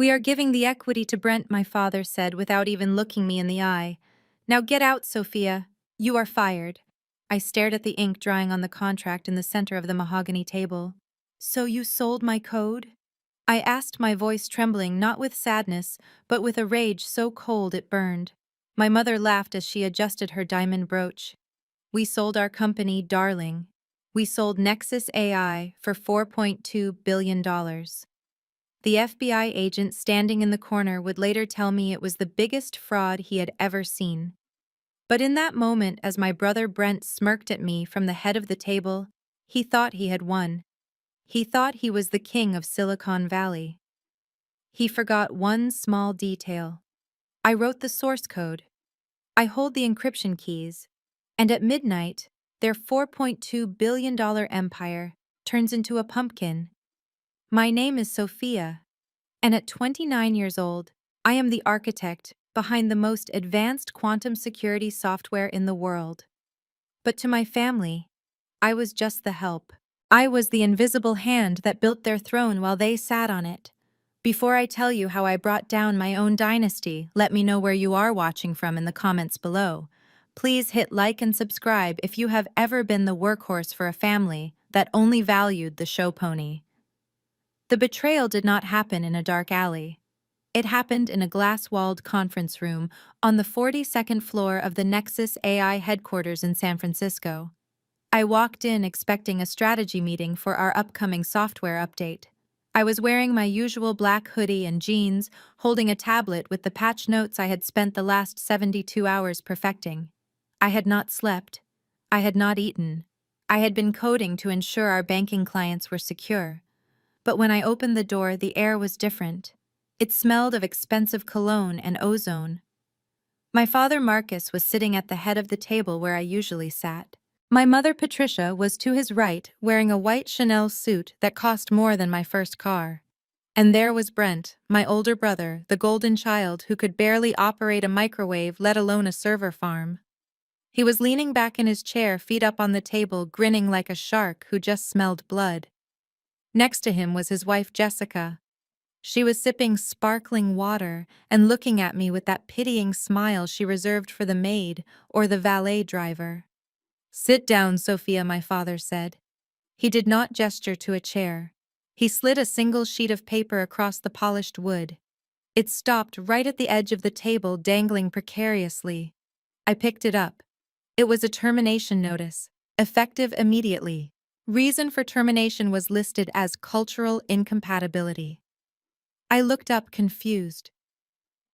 "We are giving the equity to Brent," my father said without even looking me in the eye. "Now get out, Sophia. You are fired." I stared at the ink drying on the contract in the center of the mahogany table. "So you sold my code?" I asked, my voice trembling not with sadness, but with a rage so cold it burned. My mother laughed as she adjusted her diamond brooch. "We sold our company, darling. We sold Nexus AI for $4.2 billion. The FBI agent standing in the corner would later tell me it was the biggest fraud he had ever seen. But in that moment, as my brother Brent smirked at me from the head of the table, he thought he had won. He thought he was the king of Silicon Valley. He forgot one small detail. I wrote the source code. I hold the encryption keys. And at midnight, their $4.2 billion empire turns into a pumpkin. My name is Sophia, and at 29 years old, I am the architect behind the most advanced quantum security software in the world. But to my family, I was just the help. I was the invisible hand that built their throne while they sat on it. Before I tell you how I brought down my own dynasty, let me know where you are watching from in the comments below. Please hit like and subscribe if you have ever been the workhorse for a family that only valued the show pony. The betrayal did not happen in a dark alley. It happened in a glass-walled conference room on the 42nd floor of the Nexus AI headquarters in San Francisco. I walked in expecting a strategy meeting for our upcoming software update. I was wearing my usual black hoodie and jeans, holding a tablet with the patch notes I had spent the last 72 hours perfecting. I had not slept. I had not eaten. I had been coding to ensure our banking clients were secure. But when I opened the door, the air was different. It smelled of expensive cologne and ozone. My father Marcus was sitting at the head of the table where I usually sat. My mother Patricia was to his right, wearing a white Chanel suit that cost more than my first car. And there was Brent, my older brother, the golden child who could barely operate a microwave, let alone a server farm. He was leaning back in his chair, feet up on the table, grinning like a shark who just smelled blood. Next to him was his wife Jessica. She was sipping sparkling water and looking at me with that pitying smile she reserved for the maid or the valet driver. "Sit down, Sophia," my father said. He did not gesture to a chair. He slid a single sheet of paper across the polished wood. It stopped right at the edge of the table, dangling precariously. I picked it up. It was a termination notice, effective immediately. Reason for termination was listed as cultural incompatibility. I looked up, confused.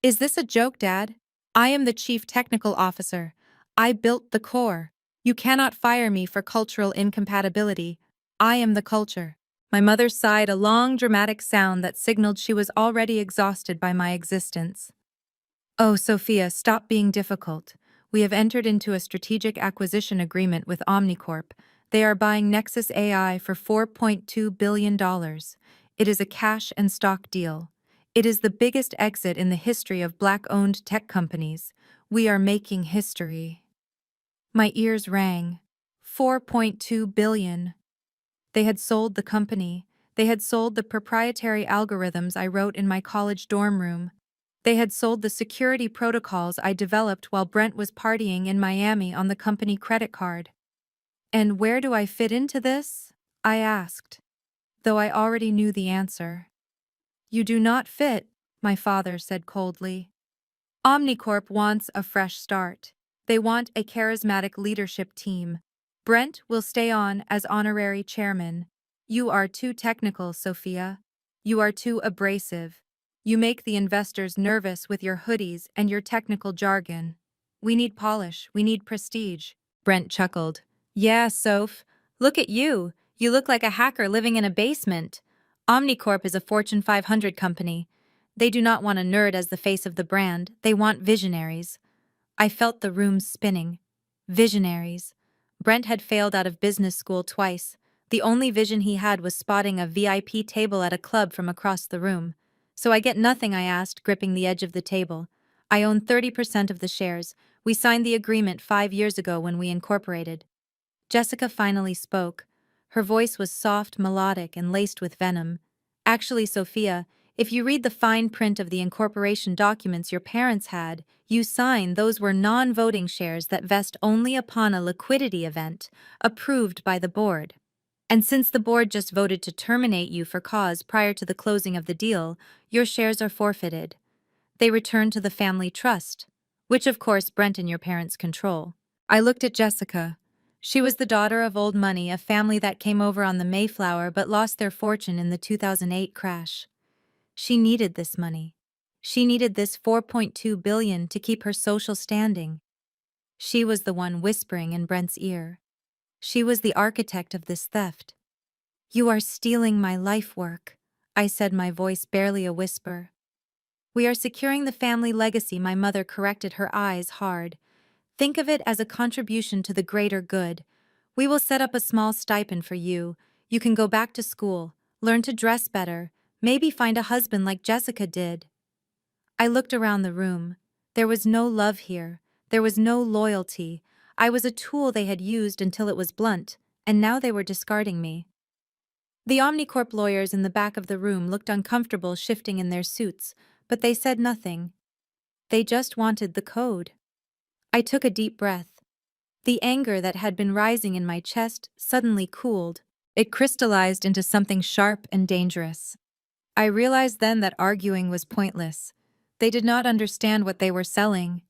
"Is this a joke, Dad? I am the chief technical officer. I built the core. You cannot fire me for cultural incompatibility. I am the culture." My mother sighed, a long, dramatic sound that signaled she was already exhausted by my existence. "Oh, Sophia, stop being difficult. We have entered into a strategic acquisition agreement with Omnicorp. They are buying Nexus AI for $4.2 billion. It is a cash and stock deal. It is the biggest exit in the history of Black-owned tech companies. We are making history." My ears rang. $4.2 billion. They had sold the company. They had sold the proprietary algorithms I wrote in my college dorm room. They had sold the security protocols I developed while Brent was partying in Miami on the company credit card. "And where do I fit into this?" I asked, though I already knew the answer. "You do not fit," my father said coldly. Omnicorp wants a fresh start. They want a charismatic leadership team. Brent will stay on as honorary chairman. You are too technical, Sophia. You are too abrasive. You make the investors nervous with your hoodies and your technical jargon. We need polish. We need prestige." Brent chuckled. "Yeah, Soph. Look at you. You look like a hacker living in a basement. Omnicorp is a Fortune 500 company. They do not want a nerd as the face of the brand. They want visionaries." I felt the room spinning. Visionaries. Brent had failed out of business school twice. The only vision he had was spotting a VIP table at a club from across the room. "So I get nothing?" I asked, gripping the edge of the table. "I own 30% of the shares. We signed the agreement 5 years ago when we incorporated." Jessica finally spoke. Her voice was soft, melodic, and laced with venom. "Actually, Sophia, If you read the fine print of the incorporation documents your parents had, you sign those were non-voting shares that vest only upon a liquidity event, approved by the board. And since the board just voted to terminate you for cause prior to the closing of the deal, your shares are forfeited. They return to the family trust, which of course Brent and your parents control. I looked at Jessica. She was the daughter of old money, a family that came over on the Mayflower but lost their fortune in the 2008 crash. She needed this money. She needed this 4.2 billion to keep her social standing. She was the one whispering in Brent's ear. She was the architect of this theft. "You are stealing my life work," I said, my voice barely a whisper. "We are securing the family legacy," my mother corrected, her eyes hard. "Think of it as a contribution to the greater good. We will set up a small stipend for you. You can go back to school, learn to dress better, maybe find a husband like Jessica did." I looked around the room. There was no love here. There was no loyalty. I was a tool they had used until it was blunt, and now they were discarding me. The Omnicorp lawyers in the back of the room looked uncomfortable shifting in their suits, but they said nothing. They just wanted the code. I took a deep breath. The anger that had been rising in my chest suddenly cooled. It crystallized into something sharp and dangerous. I realized then that arguing was pointless. They did not understand what they were selling.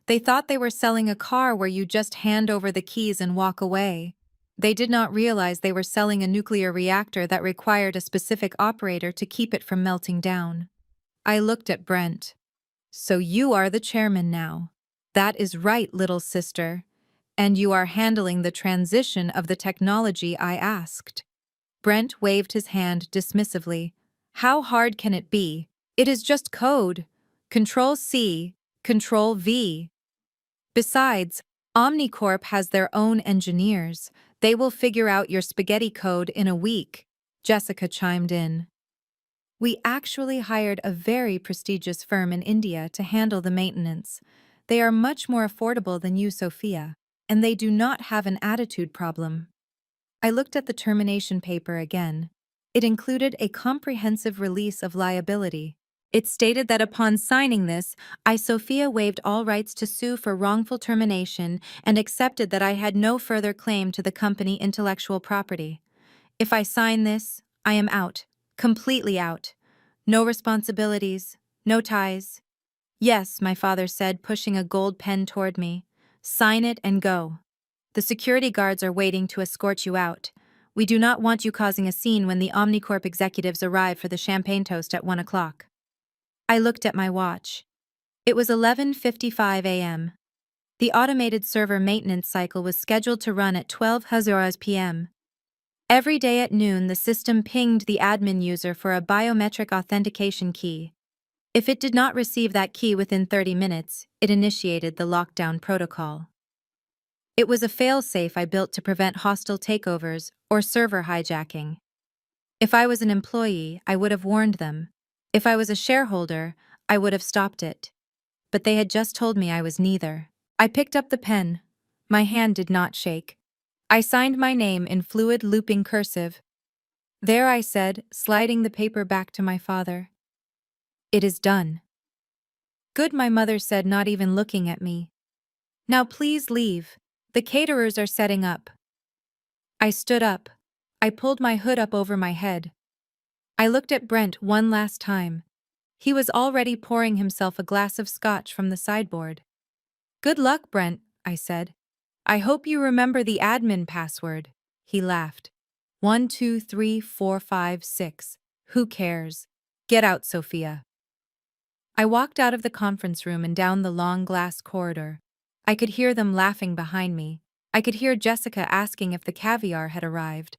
They thought they were selling a car where you just hand over the keys and walk away. They did not realize they were selling a nuclear reactor that required a specific operator to keep it from melting down. I looked at Brent. "So you are the chairman now." "That is right, little sister. And you are handling the transition of the technology I asked." Brent waved his hand dismissively. "How hard can it be? It is just code. Control-C, Control-V. Besides, Omnicorp has their own engineers. They will figure out your spaghetti code in a week," Jessica chimed in. "We actually hired a very prestigious firm in India to handle the maintenance. They are much more affordable than you, Sophia, and they do not have an attitude problem." I looked at the termination paper again. It included a comprehensive release of liability. It stated that upon signing this, I, Sophia, waived all rights to sue for wrongful termination and accepted that I had no further claim to the company intellectual property. If I sign this, I am out, completely out. No responsibilities, no ties. "Yes," my father said, pushing a gold pen toward me. "Sign it and go. The security guards are waiting to escort you out. We do not want you causing a scene when the Omnicorp executives arrive for the champagne toast at 1 o'clock. I looked at my watch. It was 11:55 a.m. The automated server maintenance cycle was scheduled to run at 12:00 p.m. Every day at noon, the system pinged the admin user for a biometric authentication key. If it did not receive that key within 30 minutes, it initiated the lockdown protocol. It was a fail-safe I built to prevent hostile takeovers or server hijacking. If I was an employee, I would have warned them. If I was a shareholder, I would have stopped it. But they had just told me I was neither. I picked up the pen. My hand did not shake. I signed my name in fluid looping cursive. "There," I said, sliding the paper back to my father. "It is done." "Good," my mother said, not even looking at me. "Now please leave. The caterers are setting up." I stood up. I pulled my hood up over my head. I looked at Brent one last time. He was already pouring himself a glass of scotch from the sideboard. "Good luck, Brent," I said. "I hope you remember the admin password." He laughed. 1, 2, 3, 4, 5, 6. Who cares? Get out, Sophia. I walked out of the conference room and down the long glass corridor. I could hear them laughing behind me. I could hear Jessica asking if the caviar had arrived.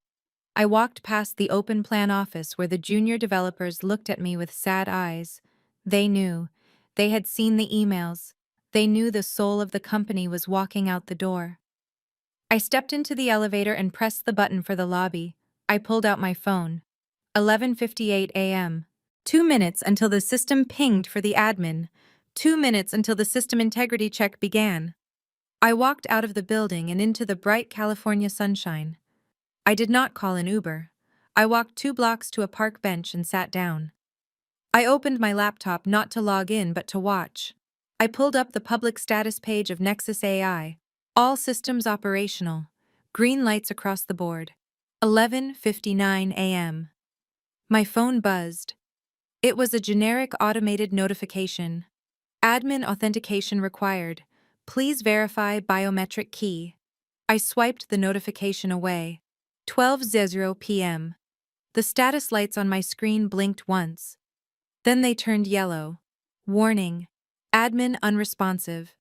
I walked past the open plan office where the junior developers looked at me with sad eyes. They knew. They had seen the emails. They knew the soul of the company was walking out the door. I stepped into the elevator and pressed the button for the lobby. I pulled out my phone. 11:58 a.m. 2 minutes until the system pinged for the admin. 2 minutes until the system integrity check began. I walked out of the building and into the bright California sunshine. I did not call an Uber. I walked 2 blocks to a park bench and sat down. I opened my laptop not to log in but to watch. I pulled up the public status page of Nexus AI. All systems operational. Green lights across the board. 11:59 a.m. My phone buzzed. It was a generic automated notification. Admin authentication required. Please verify biometric key. I swiped the notification away. 12:00 p.m. The status lights on my screen blinked once. Then they turned yellow. Warning. Admin unresponsive.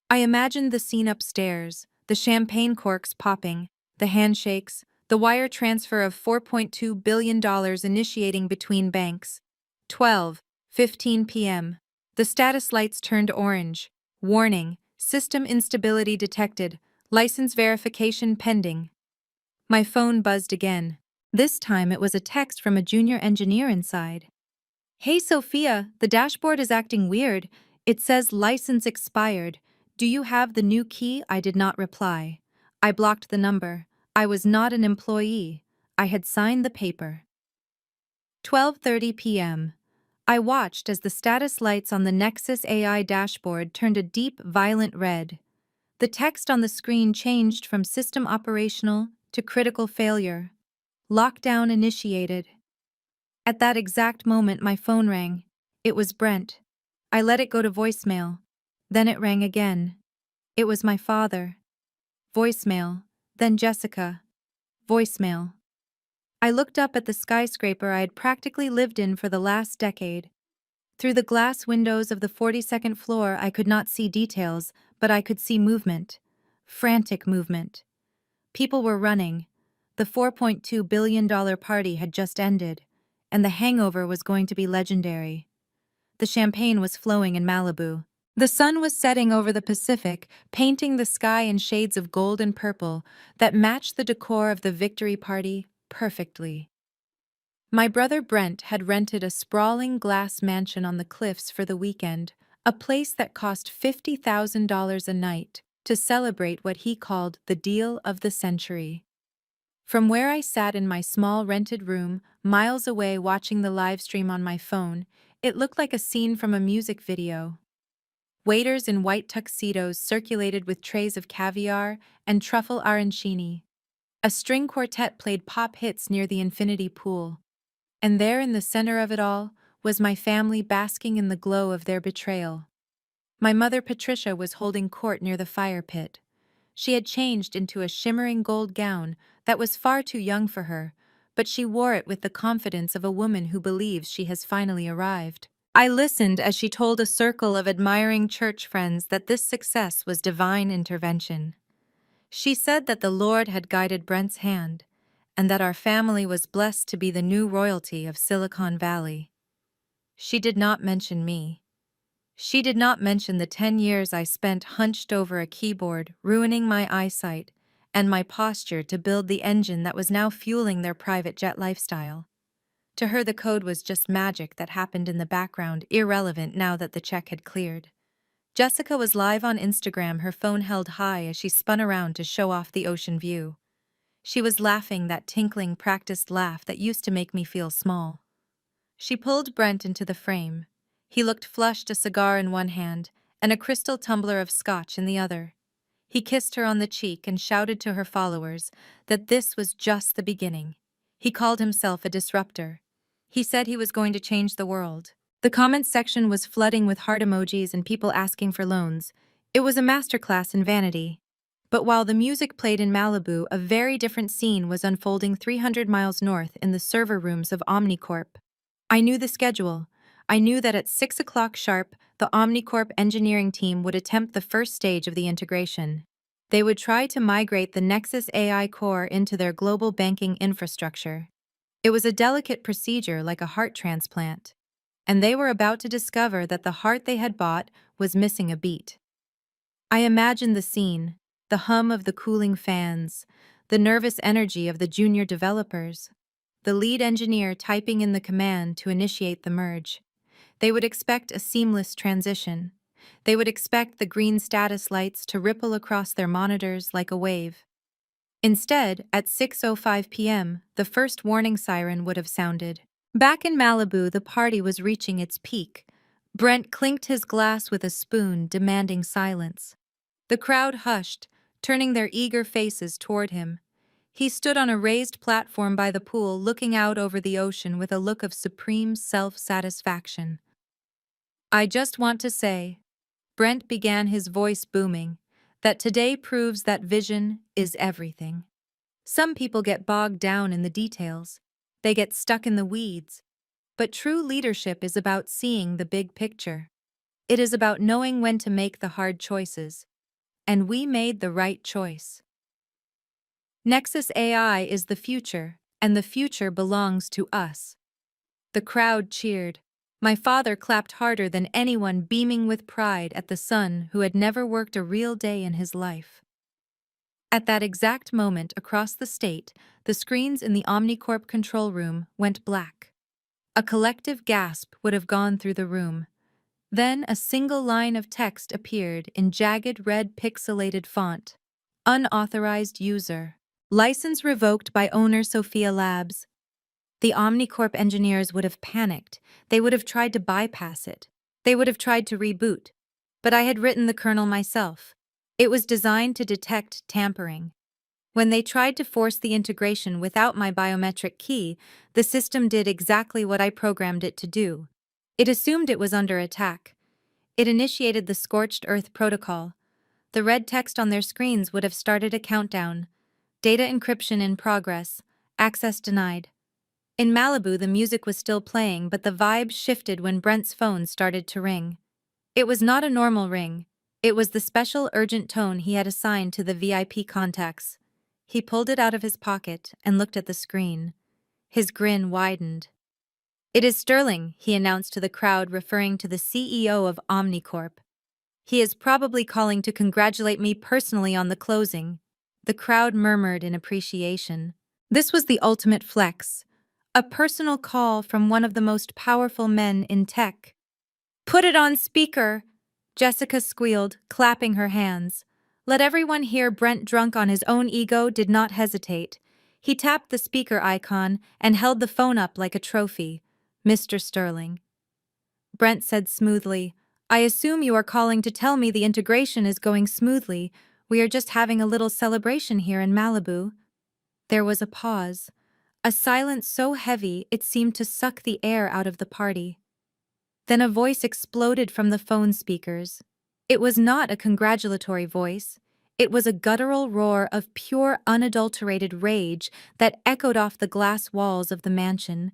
I imagined the scene upstairs, the champagne corks popping, the handshakes, the wire transfer of $4.2 billion initiating between banks. 12:15 p.m. The status lights turned orange. Warning. System instability detected. License verification pending. My phone buzzed again. This time it was a text from a junior engineer inside. Hey Sophia, the dashboard is acting weird. It says license expired. Do you have the new key? I did not reply. I blocked the number. I was not an employee. I had signed the paper. 12:30 p.m. I watched as the status lights on the Nexus AI dashboard turned a deep, violent red. The text on the screen changed from system operational to critical failure. Lockdown initiated. At that exact moment, my phone rang. It was Brent. I let it go to voicemail. Then it rang again. It was my father. Voicemail. Then Jessica. Voicemail. I looked up at the skyscraper I had practically lived in for the last decade. Through the glass windows of the 42nd floor, I could not see details, but I could see movement. Frantic movement. People were running. The $4.2 billion party had just ended, and the hangover was going to be legendary. The champagne was flowing in Malibu. The sun was setting over the Pacific, painting the sky in shades of gold and purple that matched the decor of the victory party perfectly. My brother Brent had rented a sprawling glass mansion on the cliffs for the weekend, a place that cost $50,000 a night, to celebrate what he called the deal of the century. From where I sat in my small rented room, miles away watching the live stream on my phone, it looked like a scene from a music video. Waiters in white tuxedos circulated with trays of caviar and truffle arancini. A string quartet played pop hits near the infinity pool. And there in the center of it all was my family basking in the glow of their betrayal. My mother Patricia was holding court near the fire pit. She had changed into a shimmering gold gown that was far too young for her, but she wore it with the confidence of a woman who believes she has finally arrived. I listened as she told a circle of admiring church friends that this success was divine intervention. She said that the Lord had guided Brent's hand, and that our family was blessed to be the new royalty of Silicon Valley. She did not mention me. She did not mention the 10 years I spent hunched over a keyboard, ruining my eyesight and my posture to build the engine that was now fueling their private jet lifestyle. To her, the code was just magic that happened in the background, irrelevant now that the check had cleared. Jessica was live on Instagram, her phone held high as she spun around to show off the ocean view. She was laughing that tinkling, practiced laugh that used to make me feel small. She pulled Brent into the frame. He looked flushed, a cigar in one hand and a crystal tumbler of scotch in the other. He kissed her on the cheek and shouted to her followers that this was just the beginning. He called himself a disruptor. He said he was going to change the world. The comments section was flooding with heart emojis and people asking for loans. It was a masterclass in vanity. But while the music played in Malibu, a very different scene was unfolding 300 miles north in the server rooms of Omnicorp. I knew the schedule. I knew that at 6 o'clock sharp, the Omnicorp engineering team would attempt the first stage of the integration. They would try to migrate the Nexus AI core into their global banking infrastructure. It was a delicate procedure like a heart transplant. And they were about to discover that the heart they had bought was missing a beat. I imagined the scene, the hum of the cooling fans, the nervous energy of the junior developers, the lead engineer typing in the command to initiate the merge. They would expect a seamless transition. They would expect the green status lights to ripple across their monitors like a wave. Instead, at 6:05 p.m., the first warning siren would have sounded. Back in Malibu, the party was reaching its peak. Brent clinked his glass with a spoon, demanding silence. The crowd hushed, turning their eager faces toward him. He stood on a raised platform by the pool, looking out over the ocean with a look of supreme self-satisfaction. "I just want to say," Brent began, his voice booming, "that today proves that vision is everything. Some people get bogged down in the details. They get stuck in the weeds. But true leadership is about seeing the big picture. It is about knowing when to make the hard choices. And we made the right choice. Nexus AI is the future, and the future belongs to us." The crowd cheered. My father clapped harder than anyone, beaming with pride at the son who had never worked a real day in his life. At that exact moment, across the state, the screens in the Omnicorp control room went black. A collective gasp would have gone through the room. Then a single line of text appeared in jagged red pixelated font. "Unauthorized user. License revoked by owner Sophia Labs." The Omnicorp engineers would have panicked. They would have tried to bypass it. They would have tried to reboot. But I had written the kernel myself. It was designed to detect tampering. When they tried to force the integration without my biometric key, the system did exactly what I programmed it to do. It assumed it was under attack. It initiated the Scorched Earth protocol. The red text on their screens would have started a countdown. "Data encryption in progress. Access denied." In Malibu, the music was still playing, but the vibe shifted when Brent's phone started to ring. It was not a normal ring. It was the special urgent tone he had assigned to the VIP contacts. He pulled it out of his pocket and looked at the screen. His grin widened. "It is Sterling," he announced to the crowd, referring to the CEO of Omnicorp. "He is probably calling to congratulate me personally on the closing." The crowd murmured in appreciation. This was the ultimate flex. A personal call from one of the most powerful men in tech. "Put it on speaker," Jessica squealed, clapping her hands. Let everyone hear. Brent, drunk on his own ego, did not hesitate. He tapped the speaker icon and held the phone up like a trophy. "Mr. Sterling." Brent said smoothly, "I assume you are calling to tell me the integration is going smoothly. We are just having a little celebration here in Malibu." There was a pause. A silence so heavy it seemed to suck the air out of the party. Then a voice exploded from the phone speakers. It was not a congratulatory voice. It was a guttural roar of pure, unadulterated rage that echoed off the glass walls of the mansion.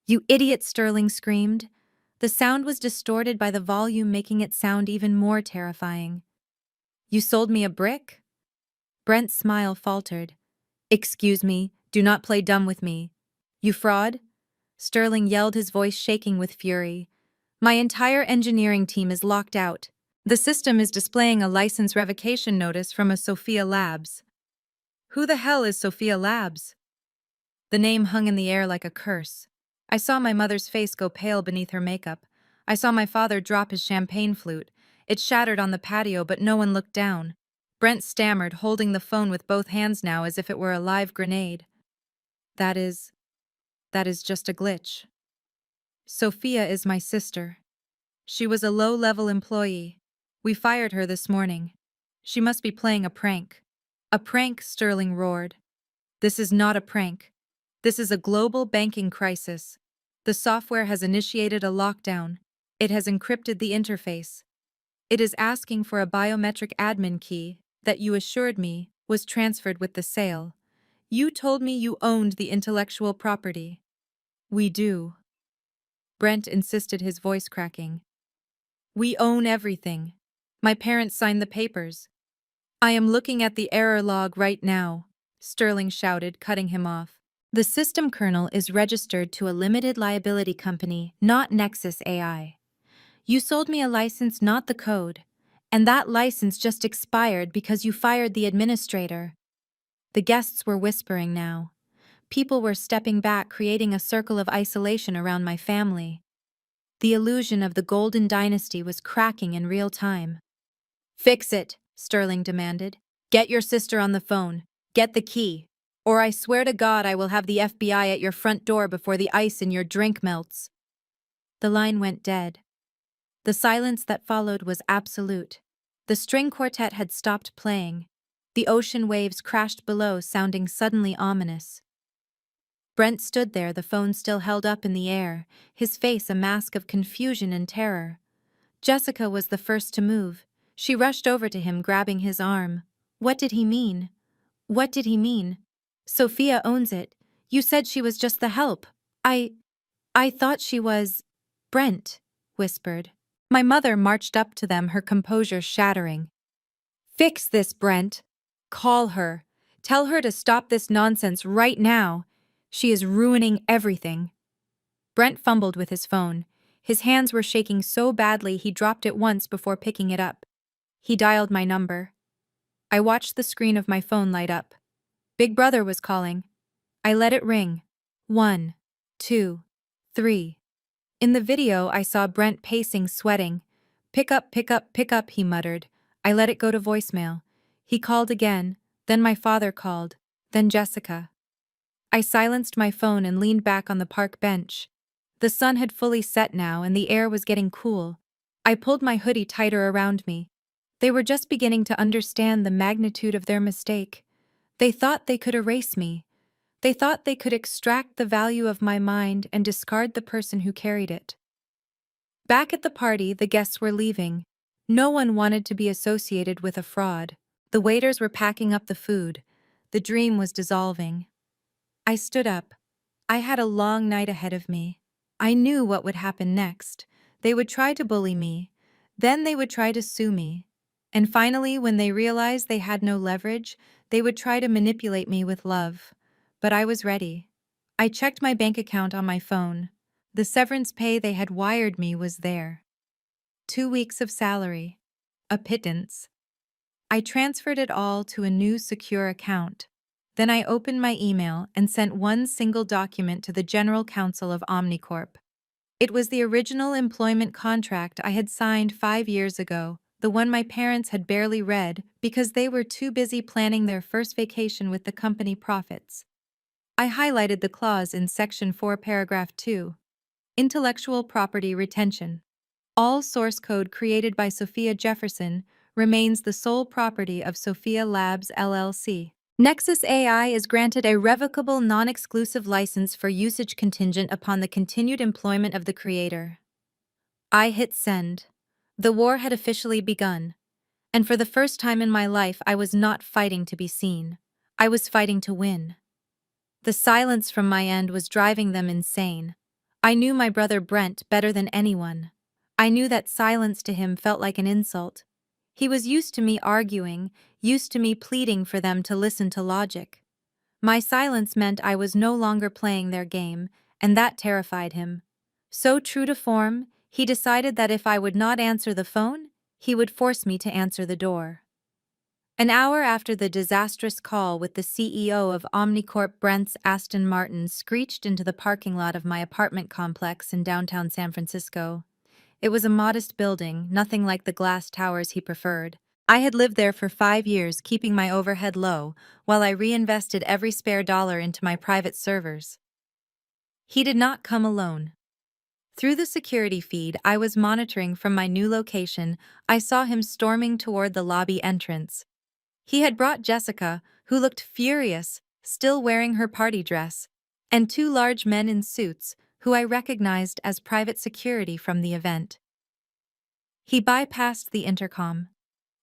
"You idiot!" Sterling screamed. The sound was distorted by the volume, making it sound even more terrifying. "You sold me a brick?" Brent's smile faltered. "Excuse me, do not play dumb with me." "You fraud?" Sterling yelled, his voice shaking with fury. "My entire engineering team is locked out. The system is displaying a license revocation notice from a Sophia Labs." "Who the hell is Sophia Labs?" The name hung in the air like a curse. I saw my mother's face go pale beneath her makeup. I saw my father drop his champagne flute. It shattered on the patio, but no one looked down. Brent stammered, holding the phone with both hands now as if it were a live grenade. That is just a glitch. Sophia is my sister. She was a low-level employee. We fired her this morning. She must be playing a prank." "A prank?" Sterling roared. "This is not a prank. This is a global banking crisis. The software has initiated a lockdown. It has encrypted the interface. It is asking for a biometric admin key that you assured me was transferred with the sale. You told me you owned the intellectual property." "We do," Brent insisted, his voice cracking. "We own everything. My parents signed the papers." "I am looking at the error log right now," Sterling shouted, cutting him off. "The system kernel is registered to a limited liability company, not Nexus AI. You sold me a license, not the code. And that license just expired because you fired the administrator." The guests were whispering now. People were stepping back, creating a circle of isolation around my family. The illusion of the Golden Dynasty was cracking in real time. "Fix it," Sterling demanded. "Get your sister on the phone. Get the key." or I swear to God I will have the FBI at your front door before the ice in your drink melts." The line went dead. The silence that followed was absolute. The string quartet had stopped playing. The ocean waves crashed below, sounding suddenly ominous. Brent stood there, the phone still held up in the air, his face a mask of confusion and terror. Jessica was the first to move. She rushed over to him, grabbing his arm. What did he mean? What did he mean? "Sophia owns it. You said she was just the help." I thought she was—" Brent whispered. My mother marched up to them, her composure shattering. "Fix this, Brent. Call her. Tell her to stop this nonsense right now. She is ruining everything." Brent fumbled with his phone. His hands were shaking so badly he dropped it once before picking it up. He dialed my number. I watched the screen of my phone light up. Big Brother was calling. I let it ring. 1, 2, 3. In the video, I saw Brent pacing, sweating. Pick up, pick up, pick up," he muttered. I let it go to voicemail. He called again, then my father called, then Jessica. I silenced my phone and leaned back on the park bench. The sun had fully set now and the air was getting cool. I pulled my hoodie tighter around me. They were just beginning to understand the magnitude of their mistake. They thought they could erase me. They thought they could extract the value of my mind and discard the person who carried it. Back at the party, the guests were leaving. No one wanted to be associated with a fraud. The waiters were packing up the food. The dream was dissolving. I stood up. I had a long night ahead of me. I knew what would happen next. They would try to bully me. Then they would try to sue me. And finally, when they realized they had no leverage, they would try to manipulate me with love. But I was ready. I checked my bank account on my phone. The severance pay they had wired me was there. 2 weeks of salary. A pittance. I transferred it all to a new secure account. Then I opened my email and sent one single document to the General Counsel of Omnicorp. It was the original employment contract I had signed 5 years ago, the one my parents had barely read because they were too busy planning their first vacation with the company profits. I highlighted the clause in Section 4, Paragraph 2. Intellectual property retention. All source code created by Sophia Jefferson remains the sole property of Sophia Labs, LLC. Nexus AI is granted a revocable non-exclusive license for usage contingent upon the continued employment of the creator. I hit send. The war had officially begun. And for the first time in my life, I was not fighting to be seen. I was fighting to win. The silence from my end was driving them insane. I knew my brother Brent better than anyone. I knew that silence to him felt like an insult. He was used to me arguing, used to me pleading for them to listen to logic. My silence meant I was no longer playing their game, and that terrified him. So true to form, he decided that if I would not answer the phone, he would force me to answer the door. An hour after the disastrous call with the CEO of Omnicorp, Brent's Aston Martin screeched into the parking lot of my apartment complex in downtown San Francisco. It was a modest building, nothing like the glass towers he preferred. I had lived there for 5 years, keeping my overhead low, while I reinvested every spare dollar into my private servers. He did not come alone. Through the security feed I was monitoring from my new location, I saw him storming toward the lobby entrance. He had brought Jessica, who looked furious, still wearing her party dress, and 2 large men in suits, who I recognized as private security from the event. He bypassed the intercom.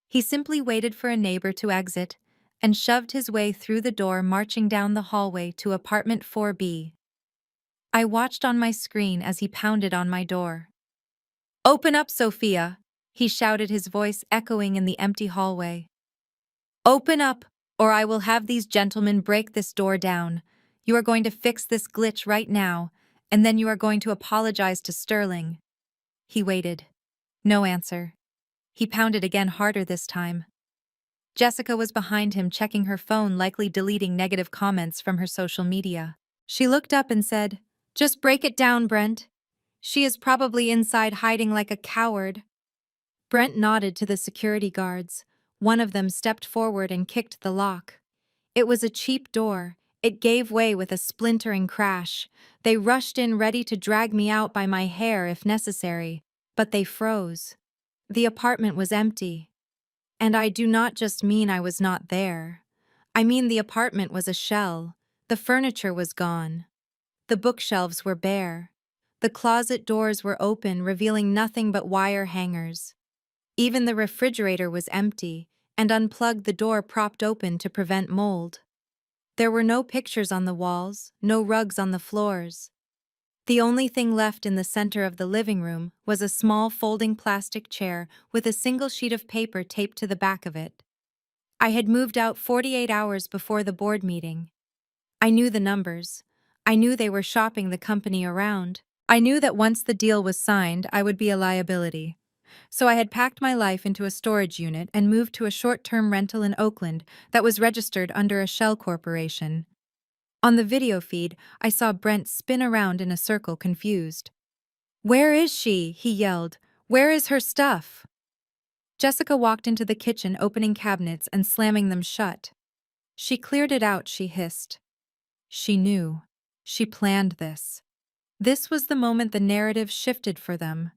He simply waited for a neighbor to exit and shoved his way through the door, marching down the hallway to apartment 4B. I watched on my screen as he pounded on my door. "Open up, Sophia," he shouted, his voice echoing in the empty hallway. "Open up, or I will have these gentlemen break this door down. You are going to fix this glitch right now, and then you are going to apologize to Sterling." He waited. No answer. He pounded again, harder this time. Jessica was behind him, checking her phone, likely deleting negative comments from her social media. She looked up and said, "Just break it down, Brent. She is probably inside hiding like a coward." Brent nodded to the security guards. One of them stepped forward and kicked the lock. It was a cheap door, It gave way with a splintering crash. They rushed in ready to drag me out by my hair if necessary, but they froze. The apartment was empty. And I do not just mean I was not there. I mean the apartment was a shell. The furniture was gone. The bookshelves were bare. The closet doors were open, revealing nothing but wire hangers. Even the refrigerator was empty, and unplugged, the door propped open to prevent mold. There were no pictures on the walls, no rugs on the floors. The only thing left in the center of the living room was a small folding plastic chair with a single sheet of paper taped to the back of it. I had moved out 48 hours before the board meeting. I knew the numbers. I knew they were shopping the company around. I knew that once the deal was signed, I would be a liability. So I had packed my life into a storage unit and moved to a short-term rental in Oakland that was registered under a shell corporation. On the video feed, I saw Brent spin around in a circle, confused. "Where is she?" he yelled. "Where is her stuff?" Jessica walked into the kitchen, opening cabinets and slamming them shut. "She cleared it out," she hissed. She knew. She planned this. This was the moment the narrative shifted for them.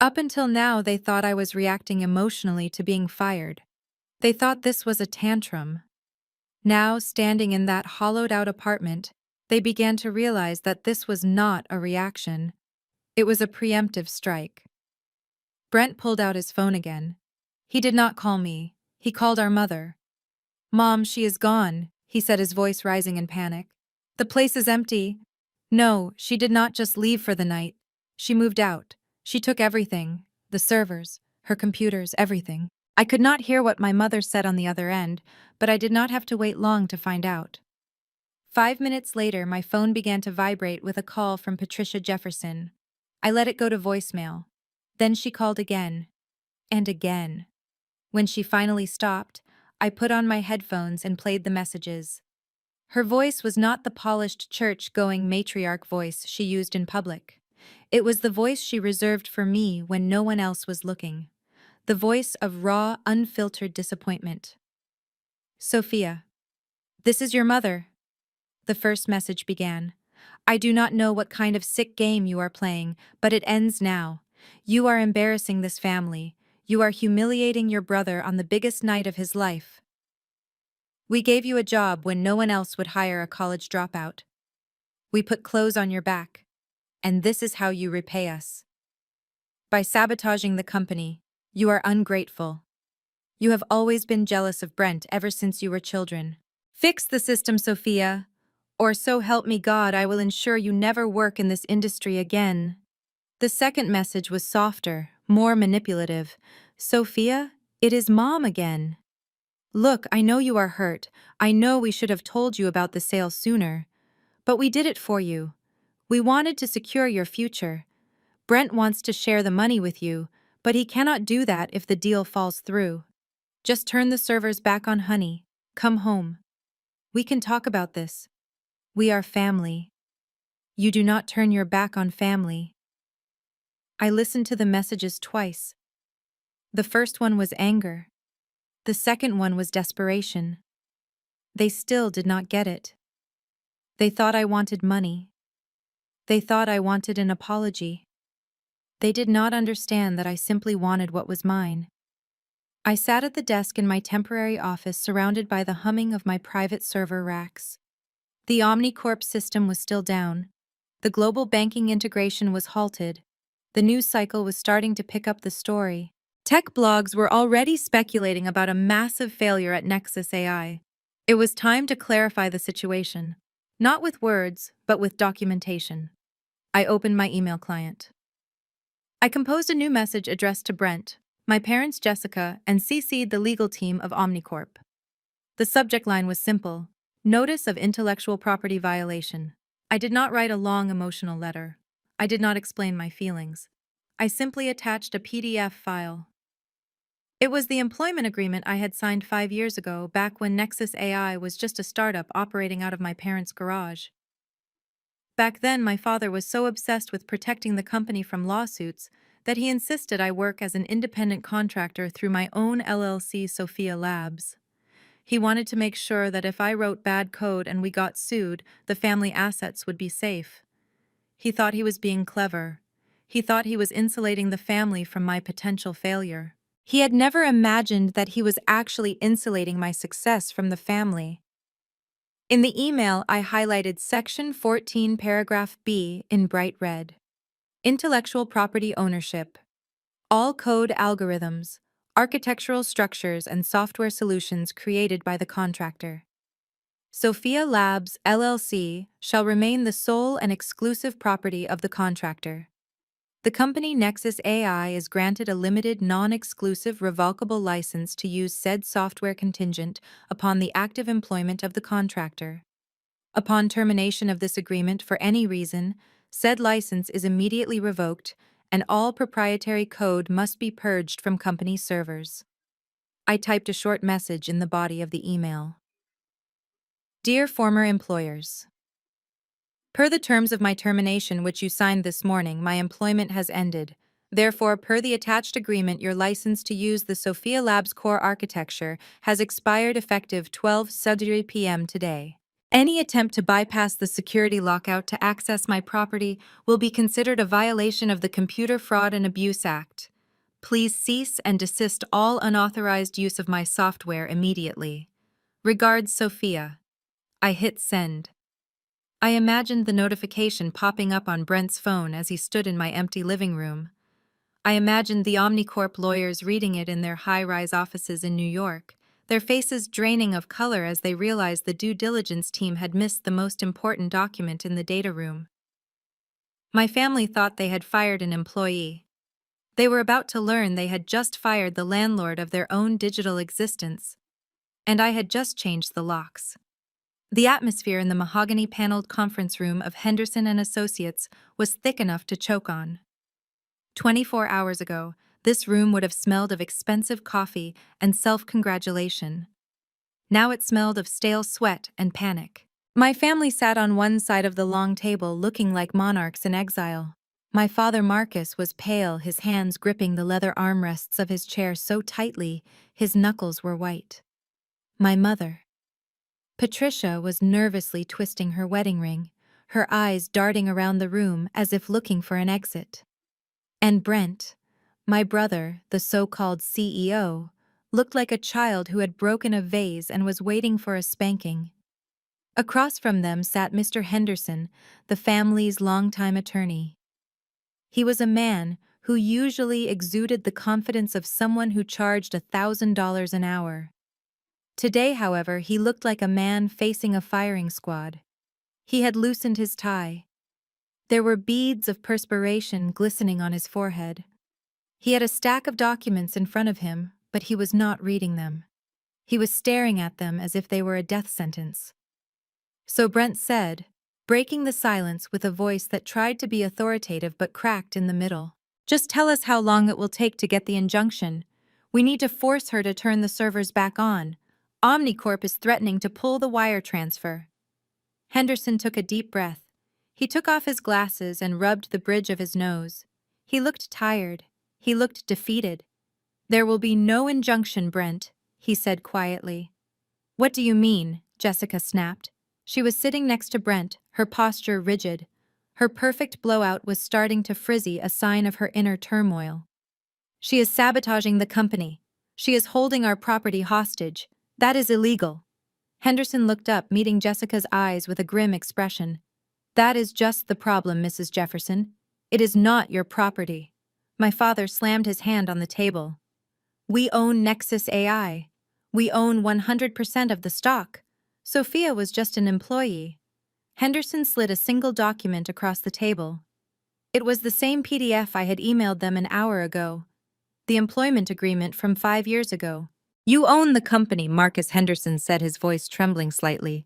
Up until now, they thought I was reacting emotionally to being fired. They thought this was a tantrum. Now, standing in that hollowed-out apartment, they began to realize that this was not a reaction. It was a preemptive strike. Brent pulled out his phone again. He did not call me. He called our mother. "Mom, she is gone," he said, his voice rising in panic. "The place is empty." No, she did not just leave for the night. She moved out. She took everything, the servers, her computers, everything. I could not hear what my mother said on the other end, but I did not have to wait long to find out. 5 minutes later, my phone began to vibrate with a call from Patricia Jefferson. I let it go to voicemail. Then she called again. And again. When she finally stopped, I put on my headphones and played the messages. Her voice was not the polished church-going matriarch voice she used in public. It was the voice she reserved for me when no one else was looking. The voice of raw, unfiltered disappointment. "Sophia, this is your mother," the first message began. "I do not know what kind of sick game you are playing, but it ends now. You are embarrassing this family. You are humiliating your brother on the biggest night of his life. We gave you a job when no one else would hire a college dropout. We put clothes on your back. And this is how you repay us. By sabotaging the company. You are ungrateful. You have always been jealous of Brent ever since you were children. Fix the system, Sophia. Or so help me God, I will ensure you never work in this industry again." The second message was softer, more manipulative. "Sophia, it is Mom again. Look, I know you are hurt. I know we should have told you about the sale sooner. But we did it for you. We wanted to secure your future. Brent wants to share the money with you, but he cannot do that if the deal falls through. Just turn the servers back on, honey. Come home. We can talk about this. We are family. You do not turn your back on family." I listened to the messages twice. The first one was anger. The second one was desperation. They still did not get it. They thought I wanted money. They thought I wanted an apology. They did not understand that I simply wanted what was mine. I sat at the desk in my temporary office, surrounded by the humming of my private server racks. The Omnicorp system was still down. The global banking integration was halted. The news cycle was starting to pick up the story. Tech blogs were already speculating about a massive failure at Nexus AI. It was time to clarify the situation. Not with words, but with documentation. I opened my email client. I composed a new message addressed to Brent, my parents Jessica, and CC'd the legal team of Omnicorp. The subject line was simple: Notice of Intellectual Property Violation. I did not write a long emotional letter. I did not explain my feelings. I simply attached a PDF file. It was the employment agreement I had signed 5 years ago, back when Nexus AI was just a startup operating out of my parents' garage. Back then, my father was so obsessed with protecting the company from lawsuits that he insisted I work as an independent contractor through my own LLC, Sophia Labs. He wanted to make sure that if I wrote bad code and we got sued, the family assets would be safe. He thought he was being clever. He thought he was insulating the family from my potential failure. He had never imagined that he was actually insulating my success from the family. In the email, I highlighted Section 14, Paragraph B in bright red. Intellectual property ownership. All code algorithms, architectural structures, and software solutions created by the contractor. Sophia Labs, LLC, shall remain the sole and exclusive property of the contractor. The company Nexus AI is granted a limited, non-exclusive, revocable license to use said software contingent upon the active employment of the contractor. Upon termination of this agreement for any reason, said license is immediately revoked, and all proprietary code must be purged from company servers. I typed a short message in the body of the email. Dear former employers, per the terms of my termination which you signed this morning, my employment has ended. Therefore, per the attached agreement, your license to use the Sophia Labs core architecture has expired effective 12:30 p.m. today. Any attempt to bypass the security lockout to access my property will be considered a violation of the Computer Fraud and Abuse Act. Please cease and desist all unauthorized use of my software immediately. Regards, Sophia. I hit send. I imagined the notification popping up on Brent's phone as he stood in my empty living room. I imagined the Omnicorp lawyers reading it in their high-rise offices in New York, their faces draining of color as they realized the due diligence team had missed the most important document in the data room. My family thought they had fired an employee. They were about to learn they had just fired the landlord of their own digital existence. And I had just changed the locks. The atmosphere in the mahogany-paneled conference room of Henderson and Associates was thick enough to choke on. 24 hours ago, this room would have smelled of expensive coffee and self-congratulation. Now it smelled of stale sweat and panic. My family sat on one side of the long table looking like monarchs in exile. My father Marcus was pale, his hands gripping the leather armrests of his chair so tightly his knuckles were white. My mother, Patricia, was nervously twisting her wedding ring, her eyes darting around the room as if looking for an exit. And Brent, my brother, the so-called CEO, looked like a child who had broken a vase and was waiting for a spanking. Across from them sat Mr. Henderson, the family's longtime attorney. He was a man who usually exuded the confidence of someone who charged $1,000 an hour. Today, however, he looked like a man facing a firing squad. He had loosened his tie. There were beads of perspiration glistening on his forehead. He had a stack of documents in front of him, but he was not reading them. He was staring at them as if they were a death sentence. So Brent said, breaking the silence with a voice that tried to be authoritative but cracked in the middle, "Just tell us how long it will take to get the injunction. We need to force her to turn the servers back on. Omnicorp is threatening to pull the wire transfer." Henderson took a deep breath. He took off his glasses and rubbed the bridge of his nose. He looked tired. He looked defeated. "There will be no injunction, Brent," he said quietly. "What do you mean?" Jessica snapped. She was sitting next to Brent, her posture rigid. Her perfect blowout was starting to frizzy, a sign of her inner turmoil. "She is sabotaging the company. She is holding our property hostage. That is illegal." Henderson looked up, meeting Jessica's eyes with a grim expression. "That is just the problem, Mrs. Jefferson. It is not your property." My father slammed his hand on the table. "We own Nexus AI. We own 100% of the stock. Sophia was just an employee." Henderson slid a single document across the table. It was the same PDF I had emailed them an hour ago. The employment agreement from 5 years ago. "You own the company," Marcus Henderson said, his voice trembling slightly.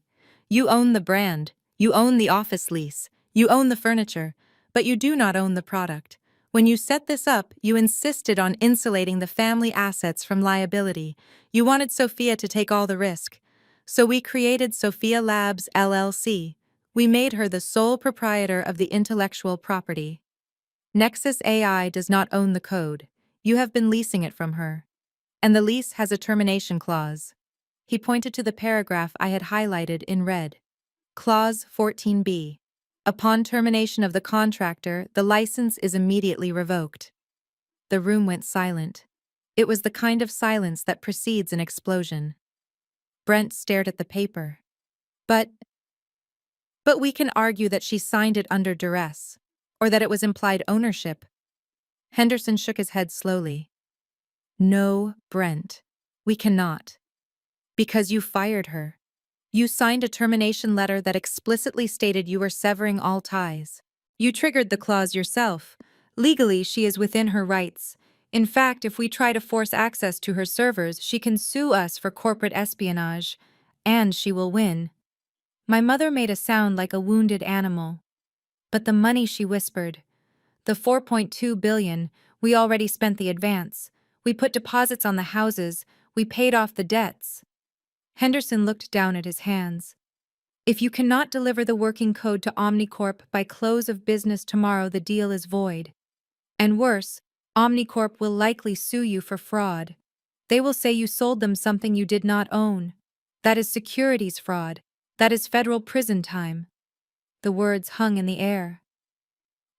"You own the brand. You own the office lease. You own the furniture. But you do not own the product. When you set this up, you insisted on insulating the family assets from liability. You wanted Sophia to take all the risk. So we created Sophia Labs, LLC. We made her the sole proprietor of the intellectual property. Nexus AI does not own the code. You have been leasing it from her. And the lease has a termination clause. He pointed to the paragraph I had highlighted in red. Clause 14b. Upon termination of the contractor, the license is immediately revoked. The room went silent. It was the kind of silence that precedes an explosion. Brent stared at the paper. But we can argue that she signed it under duress, or that it was implied ownership. Henderson shook his head slowly. No, Brent, we cannot. Because you fired her. You signed a termination letter that explicitly stated you were severing all ties. You triggered the clause yourself. Legally, she is within her rights. In fact, if we try to force access to her servers, she can sue us for corporate espionage, and she will win. My mother made a sound like a wounded animal. But the money, she whispered. The $4.2 billion, we already spent the advance. We put deposits on the houses. We paid off the debts. Henderson looked down at his hands. If you cannot deliver the working code to Omnicorp by close of business tomorrow, the deal is void. And worse, Omnicorp will likely sue you for fraud. They will say you sold them something you did not own. That is securities fraud. That is federal prison time. The words hung in the air.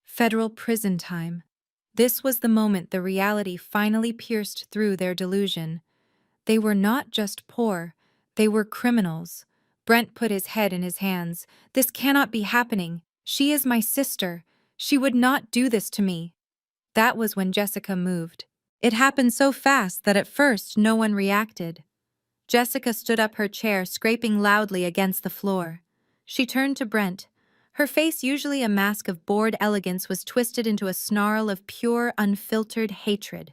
Federal prison time. This was the moment the reality finally pierced through their delusion. They were not just poor, they were criminals. Brent put his head in his hands. This cannot be happening. She is my sister. She would not do this to me. That was when Jessica moved. It happened so fast that at first no one reacted. Jessica stood up her chair, scraping loudly against the floor. She turned to Brent. Her face, usually a mask of bored elegance, was twisted into a snarl of pure, unfiltered hatred.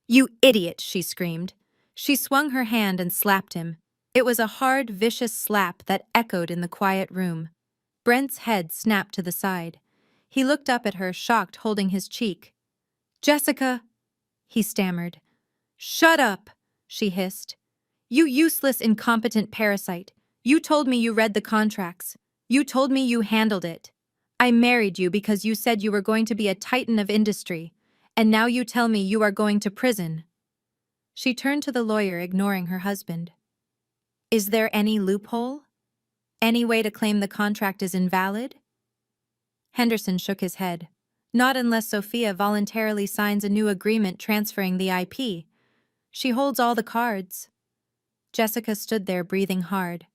"You idiot!" she screamed. She swung her hand and slapped him. It was a hard, vicious slap that echoed in the quiet room. Brent's head snapped to the side. He looked up at her, shocked, holding his cheek. "Jessica," he stammered. "Shut up," she hissed. "You useless, incompetent parasite. You told me you read the contracts. You told me you handled it. I married you because you said you were going to be a titan of industry, and now you tell me you are going to prison." She turned to the lawyer, ignoring her husband. "Is there any loophole? Any way to claim the contract is invalid?" Henderson shook his head. "Not unless Sophia voluntarily signs a new agreement transferring the IP. She holds all the cards." Jessica stood there, breathing hard.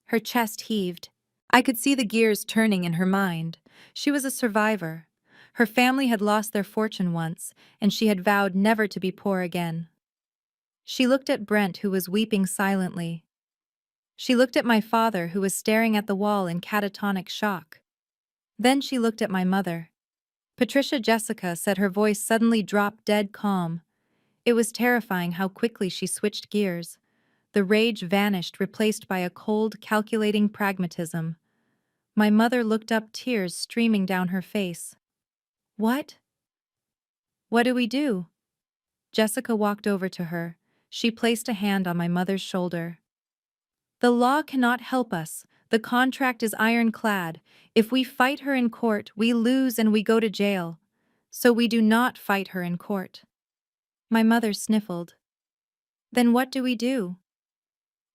Her chest heaved. I could see the gears turning in her mind. She was a survivor. Her family had lost their fortune once, and she had vowed never to be poor again. She looked at Brent, who was weeping silently. She looked at my father, who was staring at the wall in catatonic shock. Then she looked at my mother. "Patricia," Jessica said, her voice suddenly dropped dead calm. It was terrifying how quickly she switched gears. The rage vanished, replaced by a cold, calculating pragmatism. My mother looked up, tears streaming down her face. "What? What do we do?" Jessica walked over to her. She placed a hand on my mother's shoulder. "The law cannot help us. The contract is ironclad. If we fight her in court, we lose and we go to jail. So we do not fight her in court." My mother sniffled. "Then what do we do?"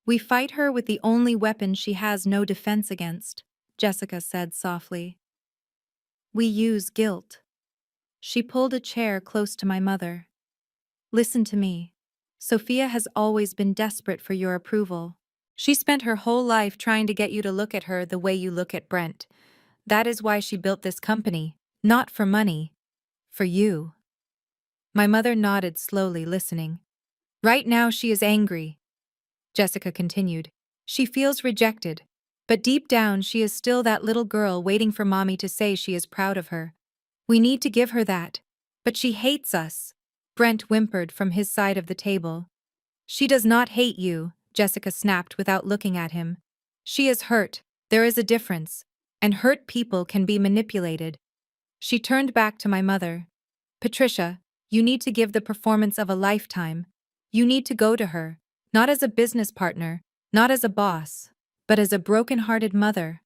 "We fight her with the only weapon she has no defense against," Jessica said softly. "We use guilt." She pulled a chair close to my mother. "Listen to me. Sophia has always been desperate for your approval. She spent her whole life trying to get you to look at her the way you look at Brent. That is why she built this company. Not for money. For you." My mother nodded slowly, listening. "Right now she is angry," Jessica continued. "She feels rejected. But deep down she is still that little girl waiting for mommy to say she is proud of her. We need to give her that. But she hates us," Brent whimpered from his side of the table. "She does not hate you," Jessica snapped without looking at him. "She is hurt. There is a difference. And hurt people can be manipulated." She turned back to my mother. "Patricia, you need to give the performance of a lifetime. You need to go to her, not as a business partner, not as a boss, but as a broken-hearted mother.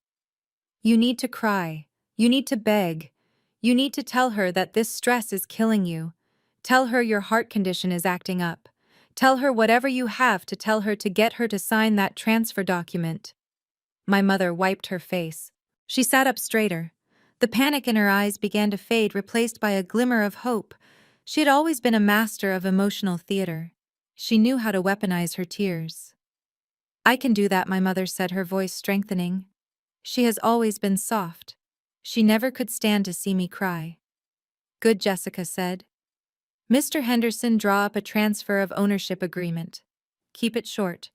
You need to cry. You need to beg. You need to tell her that this stress is killing you. Tell her your heart condition is acting up. Tell her whatever you have to tell her to get her to sign that transfer document." My mother wiped her face. She sat up straighter. The panic in her eyes began to fade, replaced by a glimmer of hope. She had always been a master of emotional theater. She knew how to weaponize her tears. "I can do that," my mother said, her voice strengthening. She has always been soft. She never could stand to see me cry. "Good," Jessica said. "Mr. Henderson, draw up a transfer of ownership agreement. Keep it short.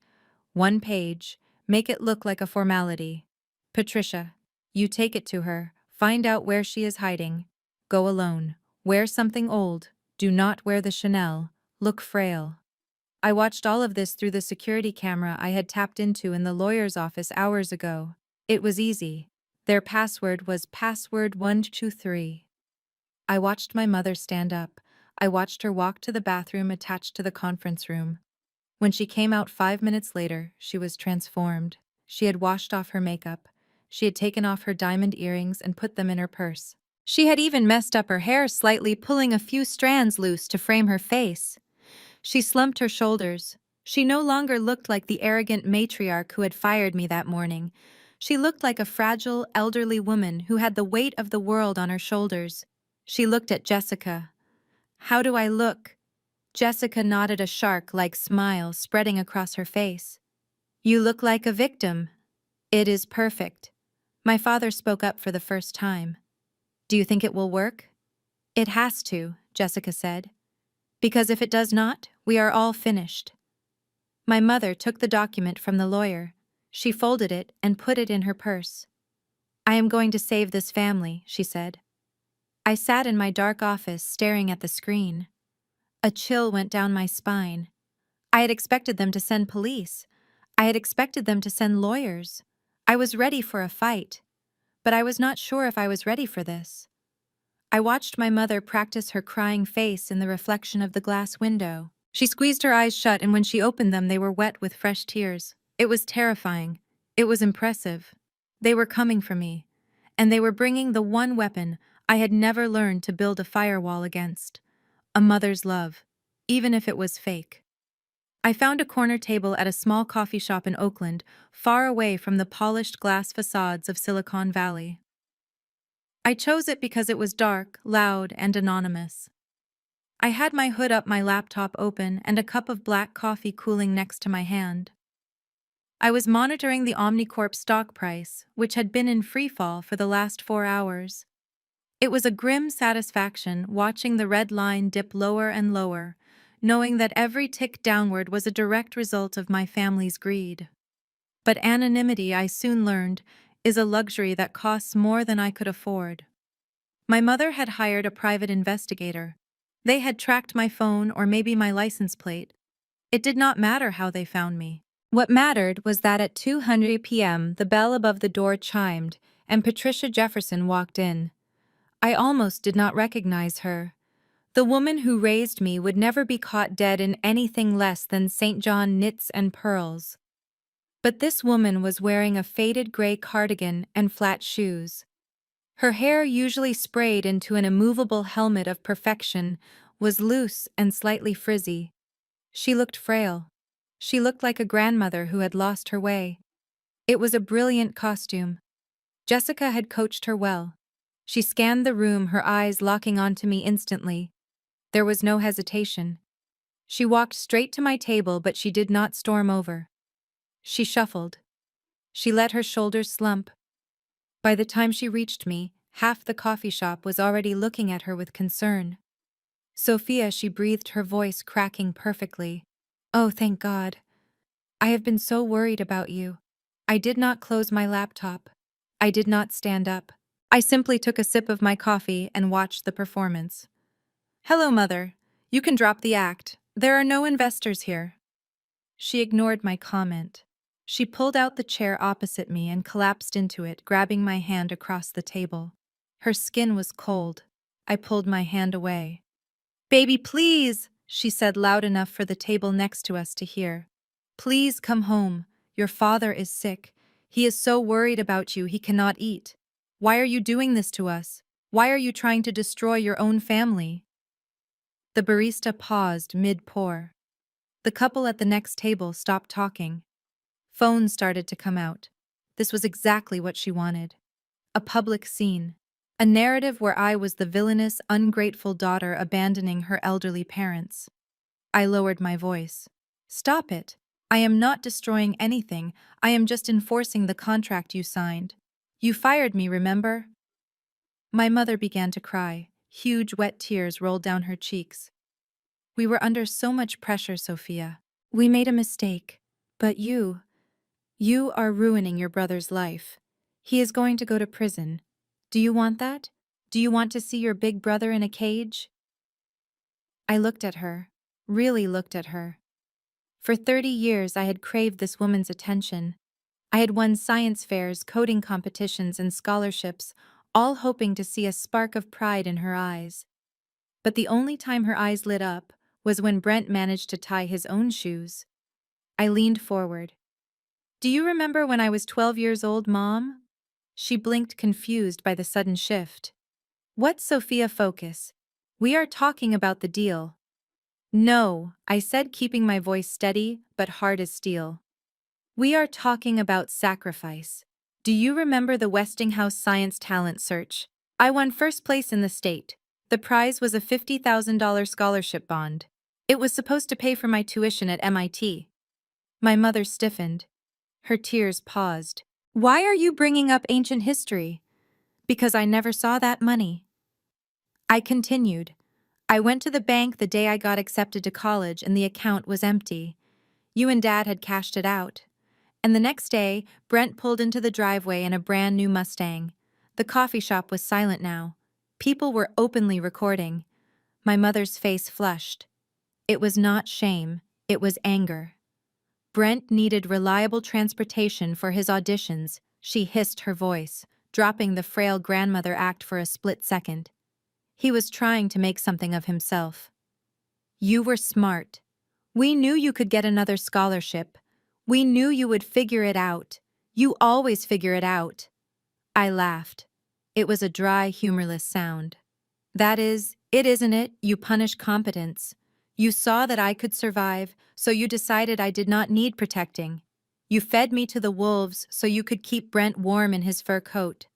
1 page. Make it look like a formality. Patricia, you take it to her. Find out where she is hiding. Go alone. Wear something old. Do not wear the Chanel. Look frail." I watched all of this through the security camera I had tapped into in the lawyer's office hours ago. It was easy. Their password was password 123. I watched my mother stand up. I watched her walk to the bathroom attached to the conference room. When she came out 5 minutes later, she was transformed. She had washed off her makeup. She had taken off her diamond earrings and put them in her purse. She had even messed up her hair slightly, pulling a few strands loose to frame her face. She slumped her shoulders. She no longer looked like the arrogant matriarch who had fired me that morning. She looked like a fragile, elderly woman who had the weight of the world on her shoulders. She looked at Jessica. "How do I look?" Jessica nodded, a shark-like smile spreading across her face. "You look like a victim." "It is perfect." My father spoke up for the first time. "Do you think it will work?" "It has to," Jessica said. "Because if it does not, we are all finished." My mother took the document from the lawyer. She folded it and put it in her purse. "I am going to save this family," she said. I sat in my dark office staring at the screen. A chill went down my spine. I had expected them to send police. I had expected them to send lawyers. I was ready for a fight, but I was not sure if I was ready for this. I watched my mother practice her crying face in the reflection of the glass window. She squeezed her eyes shut, and when she opened them, they were wet with fresh tears. It was terrifying. It was impressive. They were coming for me, and they were bringing the one weapon I had never learned to build a firewall against: a mother's love, even if it was fake. I found a corner table at a small coffee shop in Oakland, far away from the polished glass facades of Silicon Valley. I chose it because it was dark, loud, and anonymous. I had my hood up, my laptop open, and a cup of black coffee cooling next to my hand. I was monitoring the Omnicorp stock price, which had been in freefall for the last 4 hours. It was a grim satisfaction watching the red line dip lower and lower, knowing that every tick downward was a direct result of my family's greed. But anonymity, I soon learned, is a luxury that costs more than I could afford. My mother had hired a private investigator. They had tracked my phone or maybe my license plate. It did not matter how they found me. What mattered was that at 2:00 p.m. the bell above the door chimed, and Patricia Jefferson walked in. I almost did not recognize her. The woman who raised me would never be caught dead in anything less than St. John knits and pearls. But this woman was wearing a faded gray cardigan and flat shoes. Her hair, usually sprayed into an immovable helmet of perfection, was loose and slightly frizzy. She looked frail. She looked like a grandmother who had lost her way. It was a brilliant costume. Jessica had coached her well. She scanned the room, her eyes locking onto me instantly. There was no hesitation. She walked straight to my table, but she did not storm over. She shuffled. She let her shoulders slump. By the time she reached me, half the coffee shop was already looking at her with concern. "Sophia," she breathed, her voice cracking perfectly. "Oh, thank God. I have been so worried about you." I did not close my laptop. I did not stand up. I simply took a sip of my coffee and watched the performance. "Hello, Mother. You can drop the act. There are no investors here." She ignored my comment. She pulled out the chair opposite me and collapsed into it, grabbing my hand across the table. Her skin was cold. I pulled my hand away. "Baby, please," she said loud enough for the table next to us to hear. "Please come home. Your father is sick. He is so worried about you he cannot eat. Why are you doing this to us? Why are you trying to destroy your own family?" The barista paused mid-pour. The couple at the next table stopped talking. Phones started to come out. This was exactly what she wanted. A public scene. A narrative where I was the villainous, ungrateful daughter abandoning her elderly parents. I lowered my voice. Stop it. I am not destroying anything. I am just enforcing the contract you signed. You fired me, remember? My mother began to cry. Huge wet tears rolled down her cheeks. We were under so much pressure, Sophia. We made a mistake. But you are ruining your brother's life. He is going to go to prison. Do you want that? Do you want to see your big brother in a cage? I looked at her. Really looked at her. For 30 years I had craved this woman's attention. I had won science fairs, coding competitions, and scholarships, all hoping to see a spark of pride in her eyes. But the only time her eyes lit up was when Brent managed to tie his own shoes. I leaned forward. Do you remember when I was 12 years old, Mom? She blinked, confused by the sudden shift. What, Sophia? Focus. We are talking about the deal. No, I said, keeping my voice steady but hard as steel. We are talking about sacrifice. Do you remember the Westinghouse Science Talent Search? I won first place in the state. The prize was a $50,000 scholarship bond. It was supposed to pay for my tuition at MIT. My mother stiffened. Her tears paused. Why are you bringing up ancient history? Because I never saw that money. I continued. I went to the bank the day I got accepted to college and the account was empty. You and Dad had cashed it out. And the next day, Brent pulled into the driveway in a brand new Mustang. The coffee shop was silent now. People were openly recording. My mother's face flushed. It was not shame, it was anger. Brent needed reliable transportation for his auditions, she hissed her voice, dropping the frail grandmother act for a split second. He was trying to make something of himself. You were smart. We knew you could get another scholarship. We knew you would figure it out. You always figure it out. I laughed. It was a dry, humorless sound. That is, it isn't it, you punish competence. You saw that I could survive, so you decided I did not need protecting. You fed me to the wolves so you could keep Brent warm in his fur coat.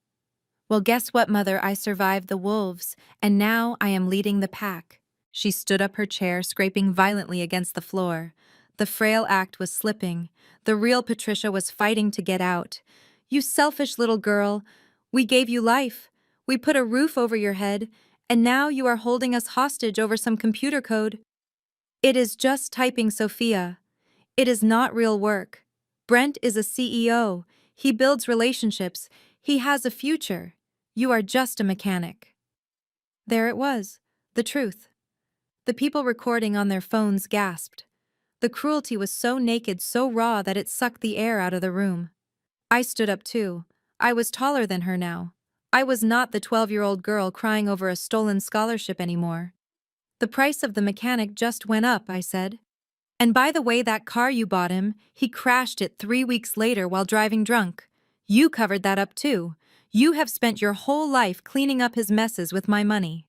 Well, guess what, Mother? I survived the wolves, and now I am leading the pack. She stood up her chair, scraping violently against the floor. The frail act was slipping. The real Patricia was fighting to get out. You selfish little girl. We gave you life. We put a roof over your head, and now you are holding us hostage over some computer code. It is just typing, Sophia. It is not real work. Brent is a CEO. He builds relationships. He has a future. You are just a mechanic. There it was, the truth. The people recording on their phones gasped. The cruelty was so naked, so raw that it sucked the air out of the room. I stood up too. I was taller than her now. I was not the 12-year-old girl crying over a stolen scholarship anymore. The price of the mechanic just went up, I said. And by the way, that car you bought him, he crashed it 3 weeks later while driving drunk. You covered that up too. You have spent your whole life cleaning up his messes with my money.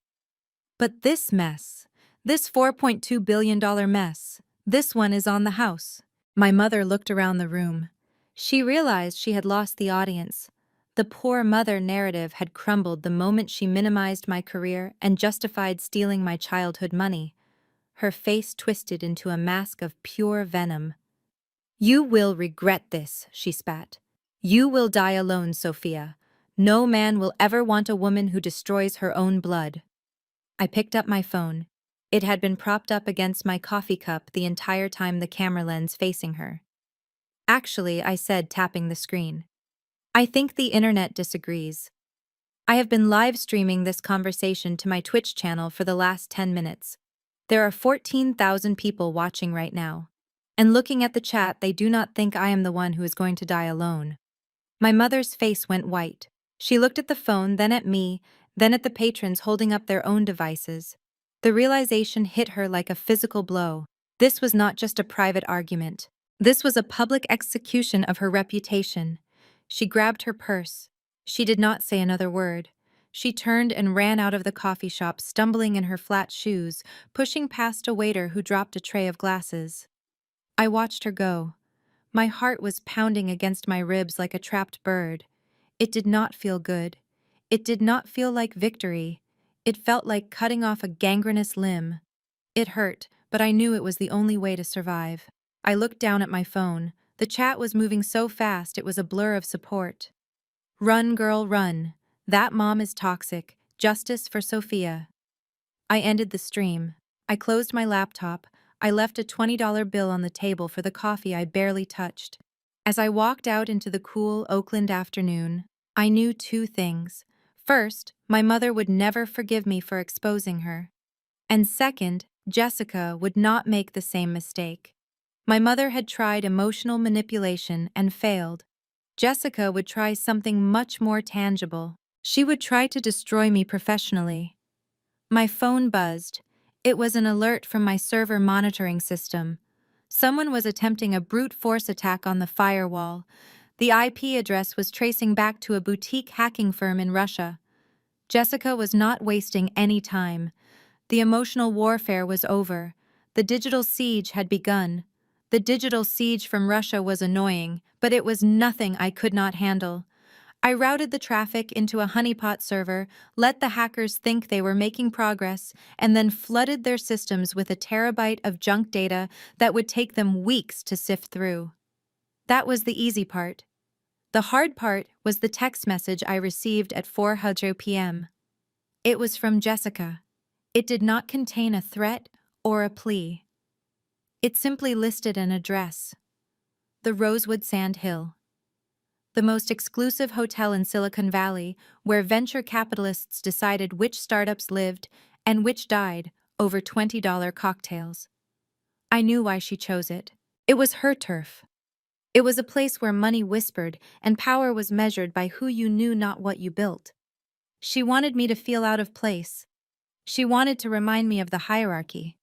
But this mess, this $4.2 billion mess, this one is on the house. My mother looked around the room. She realized she had lost the audience. The poor mother narrative had crumbled the moment she minimized my career and justified stealing my childhood money. Her face twisted into a mask of pure venom. You will regret this, she spat. You will die alone, Sophia. No man will ever want a woman who destroys her own blood. I picked up my phone. It had been propped up against my coffee cup the entire time, the camera lens facing her. Actually, I said, tapping the screen. I think the internet disagrees. I have been live streaming this conversation to my Twitch channel for the last 10 minutes. There are 14,000 people watching right now. And looking at the chat, they do not think I am the one who is going to die alone. My mother's face went white. She looked at the phone, then at me, then at the patrons holding up their own devices. The realization hit her like a physical blow. This was not just a private argument. This was a public execution of her reputation. She grabbed her purse. She did not say another word. She turned and ran out of the coffee shop, stumbling in her flat shoes, pushing past a waiter who dropped a tray of glasses. I watched her go. My heart was pounding against my ribs like a trapped bird. It did not feel good. It did not feel like victory. It felt like cutting off a gangrenous limb. It hurt, but I knew it was the only way to survive. I looked down at my phone. The chat was moving so fast it was a blur of support. Run, girl, run. That mom is toxic. Justice for Sophia. I ended the stream. I closed my laptop. I left a $20 bill on the table for the coffee I barely touched. As I walked out into the cool Oakland afternoon, I knew two things. First, my mother would never forgive me for exposing her. And second, Jessica would not make the same mistake. My mother had tried emotional manipulation and failed. Jessica would try something much more tangible. She would try to destroy me professionally. My phone buzzed. It was an alert from my server monitoring system. Someone was attempting a brute force attack on the firewall. The IP address was tracing back to a boutique hacking firm in Russia. Jessica was not wasting any time. The emotional warfare was over. The digital siege had begun. The digital siege from Russia was annoying, but it was nothing I could not handle. I routed the traffic into a honeypot server, let the hackers think they were making progress, and then flooded their systems with a terabyte of junk data that would take them weeks to sift through. That was the easy part. The hard part was the text message I received at 4:00 p.m. It was from Jessica. It did not contain a threat or a plea. It simply listed an address: the Rosewood Sand Hill, the most exclusive hotel in Silicon Valley, where venture capitalists decided which startups lived and which died over $20 cocktails. I knew why she chose it. It was her turf. It was a place where money whispered and power was measured by who you knew, not what you built. She wanted me to feel out of place. She wanted to remind me of the hierarchy.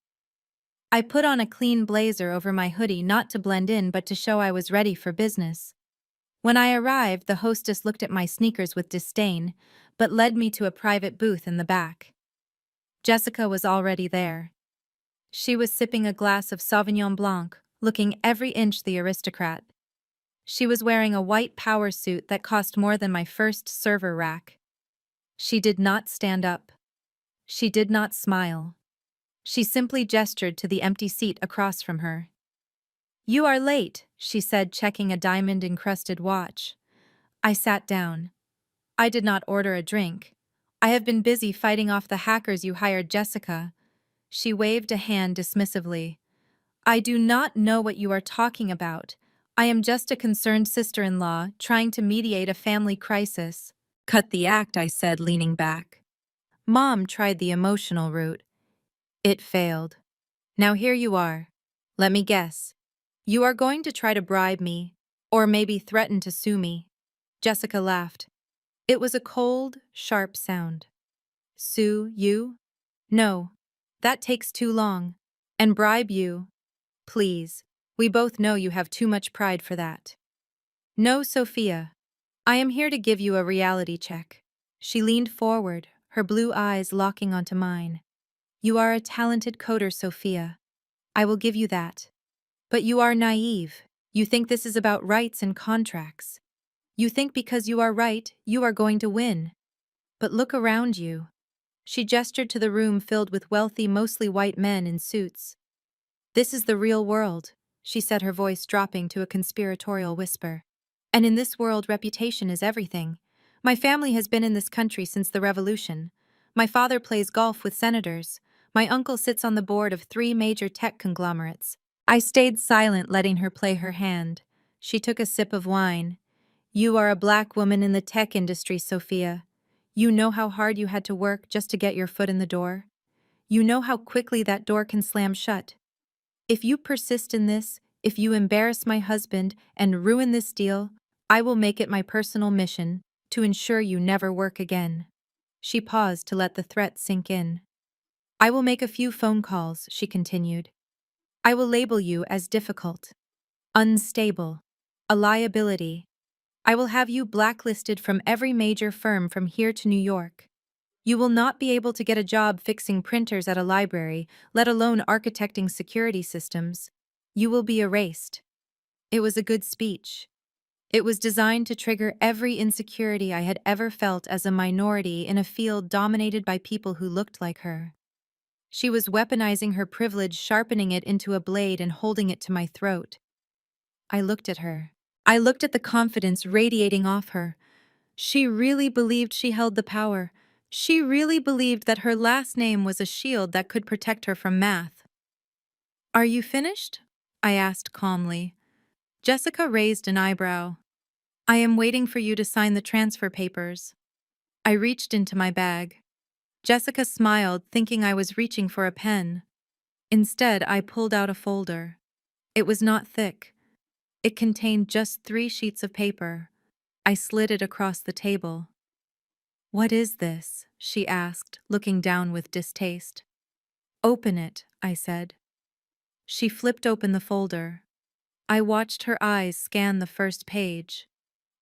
I put on a clean blazer over my hoodie, not to blend in but to show I was ready for business. When I arrived, the hostess looked at my sneakers with disdain, but led me to a private booth in the back. Jessica was already there. She was sipping a glass of Sauvignon Blanc, looking every inch the aristocrat. She was wearing a white power suit that cost more than my first server rack. She did not stand up. She did not smile. She simply gestured to the empty seat across from her. "You are late," she said, checking a diamond-encrusted watch. I sat down. "I did not order a drink. I have been busy fighting off the hackers you hired, Jessica." She waved a hand dismissively. "I do not know what you are talking about. I am just a concerned sister-in-law trying to mediate a family crisis." "Cut the act," I said, leaning back. Mom tried the emotional route. It failed. Now here you are. Let me guess. You are going to try to bribe me, or maybe threaten to sue me." Jessica laughed. It was a cold, sharp sound. "Sue you? No. That takes too long. And bribe you? Please. We both know you have too much pride for that." "No, Sophia. I am here to give you a reality check." She leaned forward, her blue eyes locking onto mine. "You are a talented coder, Sophia. I will give you that. But you are naive. You think this is about rights and contracts. You think because you are right, you are going to win. But look around you." She gestured to the room filled with wealthy, mostly white men in suits. "This is the real world," she said, her voice dropping to a conspiratorial whisper. "And in this world, reputation is everything. My family has been in this country since the revolution. My father plays golf with senators. My uncle sits on the board of 3 major tech conglomerates." I stayed silent, letting her play her hand. She took a sip of wine. "You are a black woman in the tech industry, Sophia. You know how hard you had to work just to get your foot in the door. You know how quickly that door can slam shut. If you persist in this, if you embarrass my husband and ruin this deal, I will make it my personal mission to ensure you never work again." She paused to let the threat sink in. "I will make a few phone calls," she continued. "I will label you as difficult, unstable, a liability. I will have you blacklisted from every major firm from here to New York. You will not be able to get a job fixing printers at a library, let alone architecting security systems. You will be erased. It was a good speech. It was designed to trigger every insecurity I had ever felt as a minority in a field dominated by people who looked like her. She was weaponizing her privilege, sharpening it into a blade and holding it to my throat. I looked at her. I looked at the confidence radiating off her. She really believed she held the power. She really believed that her last name was a shield that could protect her from math. "Are you finished?" I asked calmly. Jessica raised an eyebrow. "I am waiting for you to sign the transfer papers." I reached into my bag. Jessica smiled, thinking I was reaching for a pen. Instead, I pulled out a folder. It was not thick. It contained just 3 sheets of paper. I slid it across the table. "What is this?" she asked, looking down with distaste. "Open it," I said. She flipped open the folder. I watched her eyes scan the first page.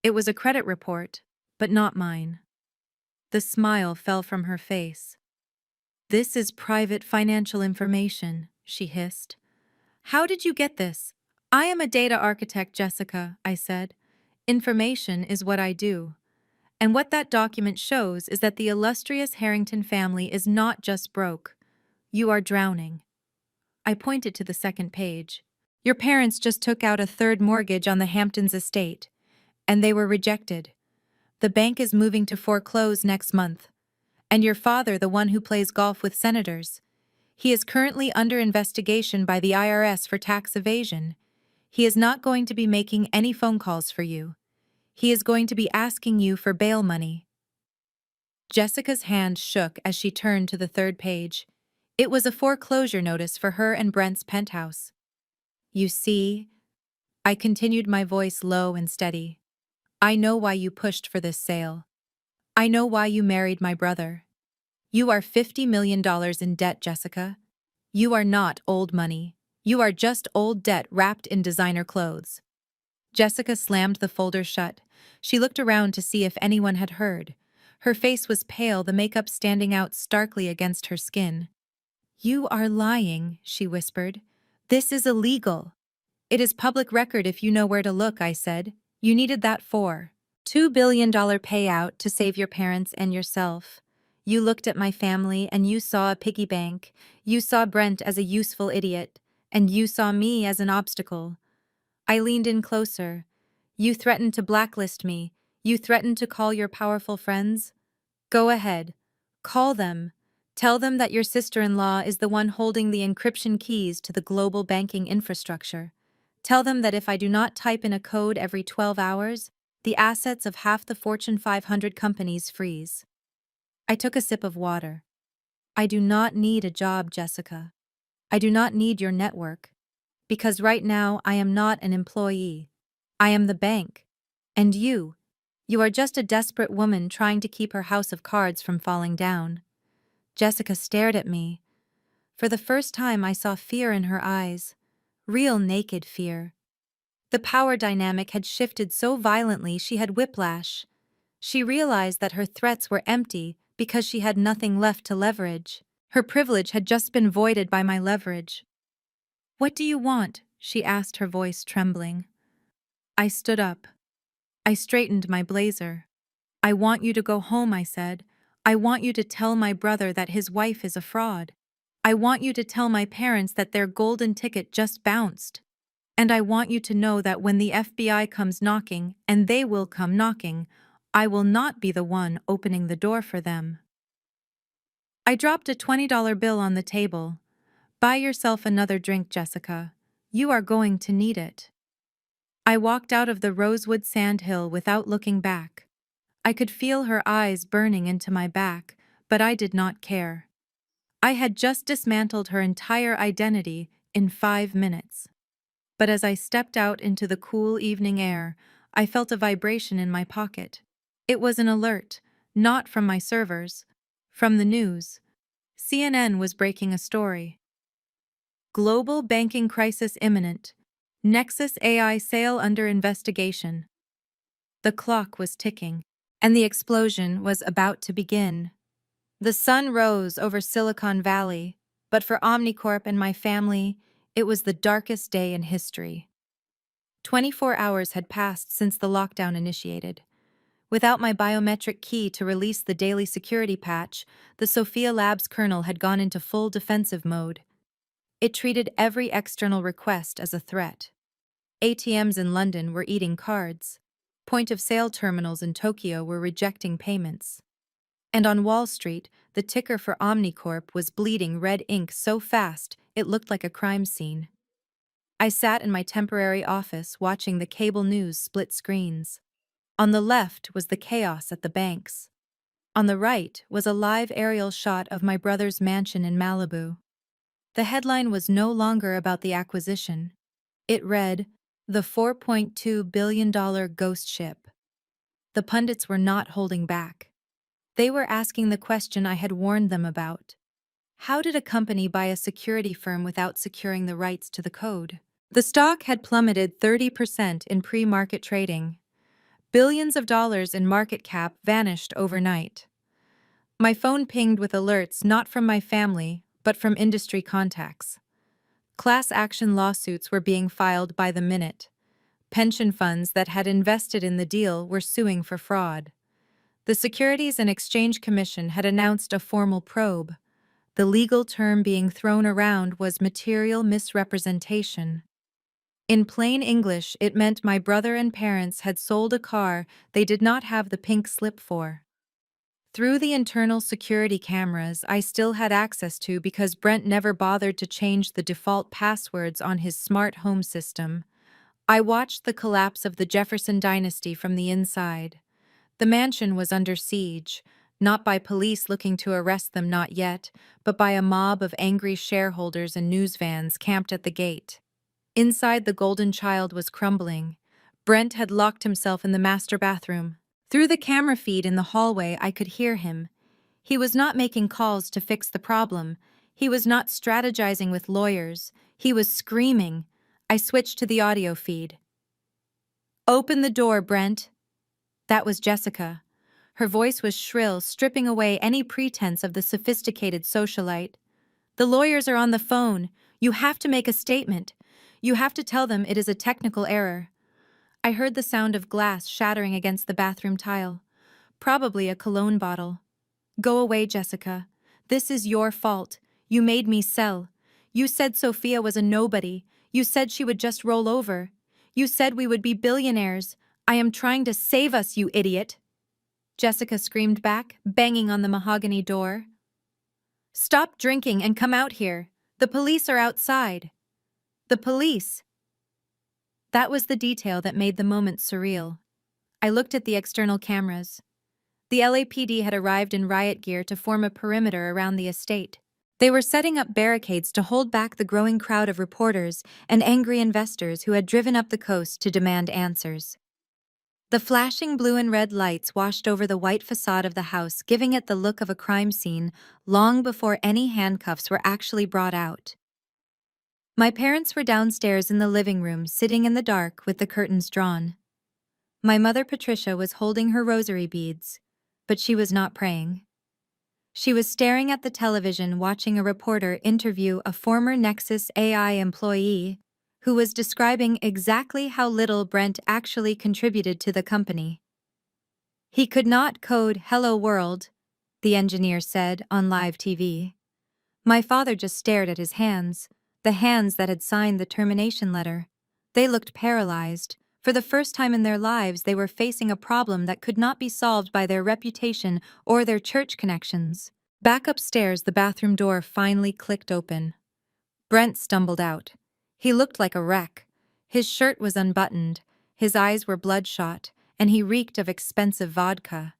It was a credit report, but not mine. The smile fell from her face. "This is private financial information," she hissed. "How did you get this?" "I am a data architect, Jessica," I said. "Information is what I do. And what that document shows is that the illustrious Harrington family is not just broke. You are drowning." I pointed to the second page. "Your parents just took out a third mortgage on the Hamptons estate, and they were rejected. The bank is moving to foreclose next month. And your father, the one who plays golf with senators, he is currently under investigation by the IRS for tax evasion. He is not going to be making any phone calls for you. He is going to be asking you for bail money." Jessica's hand shook as she turned to the third page. It was a foreclosure notice for her and Brent's penthouse. "You see," I continued, my voice low and steady, "I know why you pushed for this sale. I know why you married my brother. You are $50 million in debt, Jessica. You are not old money. You are just old debt wrapped in designer clothes." Jessica slammed the folder shut. She looked around to see if anyone had heard. Her face was pale, the makeup standing out starkly against her skin. "You are lying," she whispered. "This is illegal." "It is public record if you know where to look," I said. "You needed that for $2 billion payout to save your parents and yourself. You looked at my family and you saw a piggy bank. You saw Brent as a useful idiot, and you saw me as an obstacle." I leaned in closer. "You threatened to blacklist me. You threatened to call your powerful friends. Go ahead. Call them. Tell them that your sister-in-law is the one holding the encryption keys to the global banking infrastructure. Tell them that if I do not type in a code every 12 hours, the assets of half the Fortune 500 companies freeze." I took a sip of water. "I do not need a job, Jessica. I do not need your network. Because right now I am not an employee. I am the bank. And you are just a desperate woman trying to keep her house of cards from falling down." Jessica stared at me. For the first time I saw fear in her eyes. Real naked fear. The power dynamic had shifted so violently she had whiplash. She realized that her threats were empty because she had nothing left to leverage. Her privilege had just been voided by my leverage. "What do you want?" she asked, her voice trembling. I stood up. I straightened my blazer. "I want you to go home," I said. "I want you to tell my brother that his wife is a fraud. I want you to tell my parents that their golden ticket just bounced. And I want you to know that when the FBI comes knocking, and they will come knocking, I will not be the one opening the door for them." I dropped a $20 bill on the table. "Buy yourself another drink, Jessica. You are going to need it." I walked out of the rosewood sandhill without looking back. I could feel her eyes burning into my back, but I did not care. I had just dismantled her entire identity in 5 minutes. But as I stepped out into the cool evening air, I felt a vibration in my pocket. It was an alert, not from my servers, from the news. CNN was breaking a story. "Global banking crisis imminent. Nexus AI sale under investigation." The clock was ticking, and the explosion was about to begin. The sun rose over Silicon Valley, but for Omnicorp and my family, It was the darkest day in history. 24 hours had passed since the lockdown initiated. Without my biometric key to release the daily security patch, the Sophia Labs kernel had gone into full defensive mode. It treated every external request as a threat. ATMs in London were eating cards. Point-of-sale terminals in Tokyo were rejecting payments. And on Wall Street, the ticker for Omnicorp was bleeding red ink so fast it looked like a crime scene. I sat in my temporary office watching the cable news split screens. On the left was the chaos at the banks. On the right was a live aerial shot of my brother's mansion in Malibu. The headline was no longer about the acquisition. It read, "The $4.2 billion ghost ship." The pundits were not holding back. They were asking the question I had warned them about. How did a company buy a security firm without securing the rights to the code? The stock had plummeted 30% in pre-market trading. Billions of dollars in market cap vanished overnight. My phone pinged with alerts not from my family, but from industry contacts. Class action lawsuits were being filed by the minute. Pension funds that had invested in the deal were suing for fraud. The Securities and Exchange Commission had announced a formal probe. The legal term being thrown around was material misrepresentation. In plain English, it meant my brother and parents had sold a car they did not have the pink slip for. Through the internal security cameras I still had access to because Brent never bothered to change the default passwords on his smart home system, I watched the collapse of the Jefferson dynasty from the inside. The mansion was under siege, not by police looking to arrest them not yet, but by a mob of angry shareholders and news vans camped at the gate. Inside, the golden child was crumbling. Brent had locked himself in the master bathroom. Through the camera feed in the hallway, I could hear him. He was not making calls to fix the problem. He was not strategizing with lawyers. He was screaming. I switched to the audio feed. "Open the door, Brent." That was Jessica. Her voice was shrill, stripping away any pretense of the sophisticated socialite. "The lawyers are on the phone. You have to make a statement. You have to tell them it is a technical error." I heard the sound of glass shattering against the bathroom tile. Probably a cologne bottle. "Go away, Jessica. This is your fault. You made me sell. You said Sophia was a nobody. You said she would just roll over. You said we would be billionaires. I am trying to save us, you idiot." Jessica screamed back, banging on the mahogany door. "Stop drinking and come out here. The police are outside." "The police?" That was the detail that made the moment surreal. I looked at the external cameras. The LAPD had arrived in riot gear to form a perimeter around the estate. They were setting up barricades to hold back the growing crowd of reporters and angry investors who had driven up the coast to demand answers. The flashing blue and red lights washed over the white facade of the house, giving it the look of a crime scene long before any handcuffs were actually brought out. My parents were downstairs in the living room, sitting in the dark with the curtains drawn. My mother, Patricia, was holding her rosary beads, but she was not praying. She was staring at the television, watching a reporter interview a former Nexus AI employee who was describing exactly how little Brent actually contributed to the company. "He could not code 'Hello World,'" the engineer said on live TV. My father just stared at his hands, the hands that had signed the termination letter. They looked paralyzed. For the first time in their lives, they were facing a problem that could not be solved by their reputation or their church connections. Back upstairs, the bathroom door finally clicked open. Brent stumbled out. He looked like a wreck. His shirt was unbuttoned, his eyes were bloodshot, and he reeked of expensive vodka.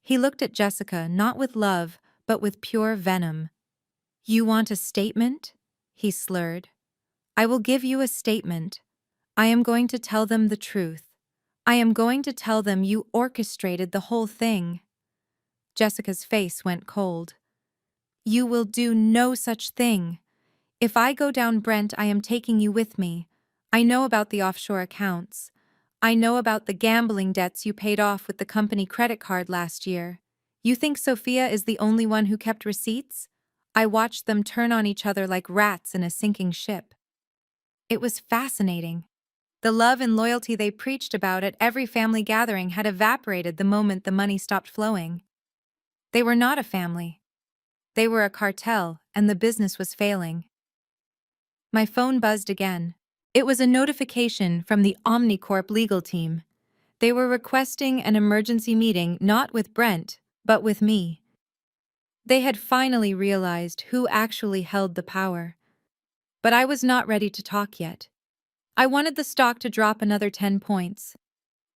He looked at Jessica, not with love, but with pure venom. "You want a statement?" he slurred. "I will give you a statement. I am going to tell them the truth. I am going to tell them you orchestrated the whole thing." Jessica's face went cold. "You will do no such thing. If I go down, Brent, I am taking you with me. I know about the offshore accounts. I know about the gambling debts you paid off with the company credit card last year. You think Sophia is the only one who kept receipts? I watched them turn on each other like rats in a sinking ship." It was fascinating. The love and loyalty they preached about at every family gathering had evaporated the moment the money stopped flowing. They were not a family. They were a cartel, and the business was failing. My phone buzzed again. It was a notification from the Omnicorp legal team. They were requesting an emergency meeting not with Brent, but with me. They had finally realized who actually held the power. But I was not ready to talk yet. I wanted the stock to drop another 10 points.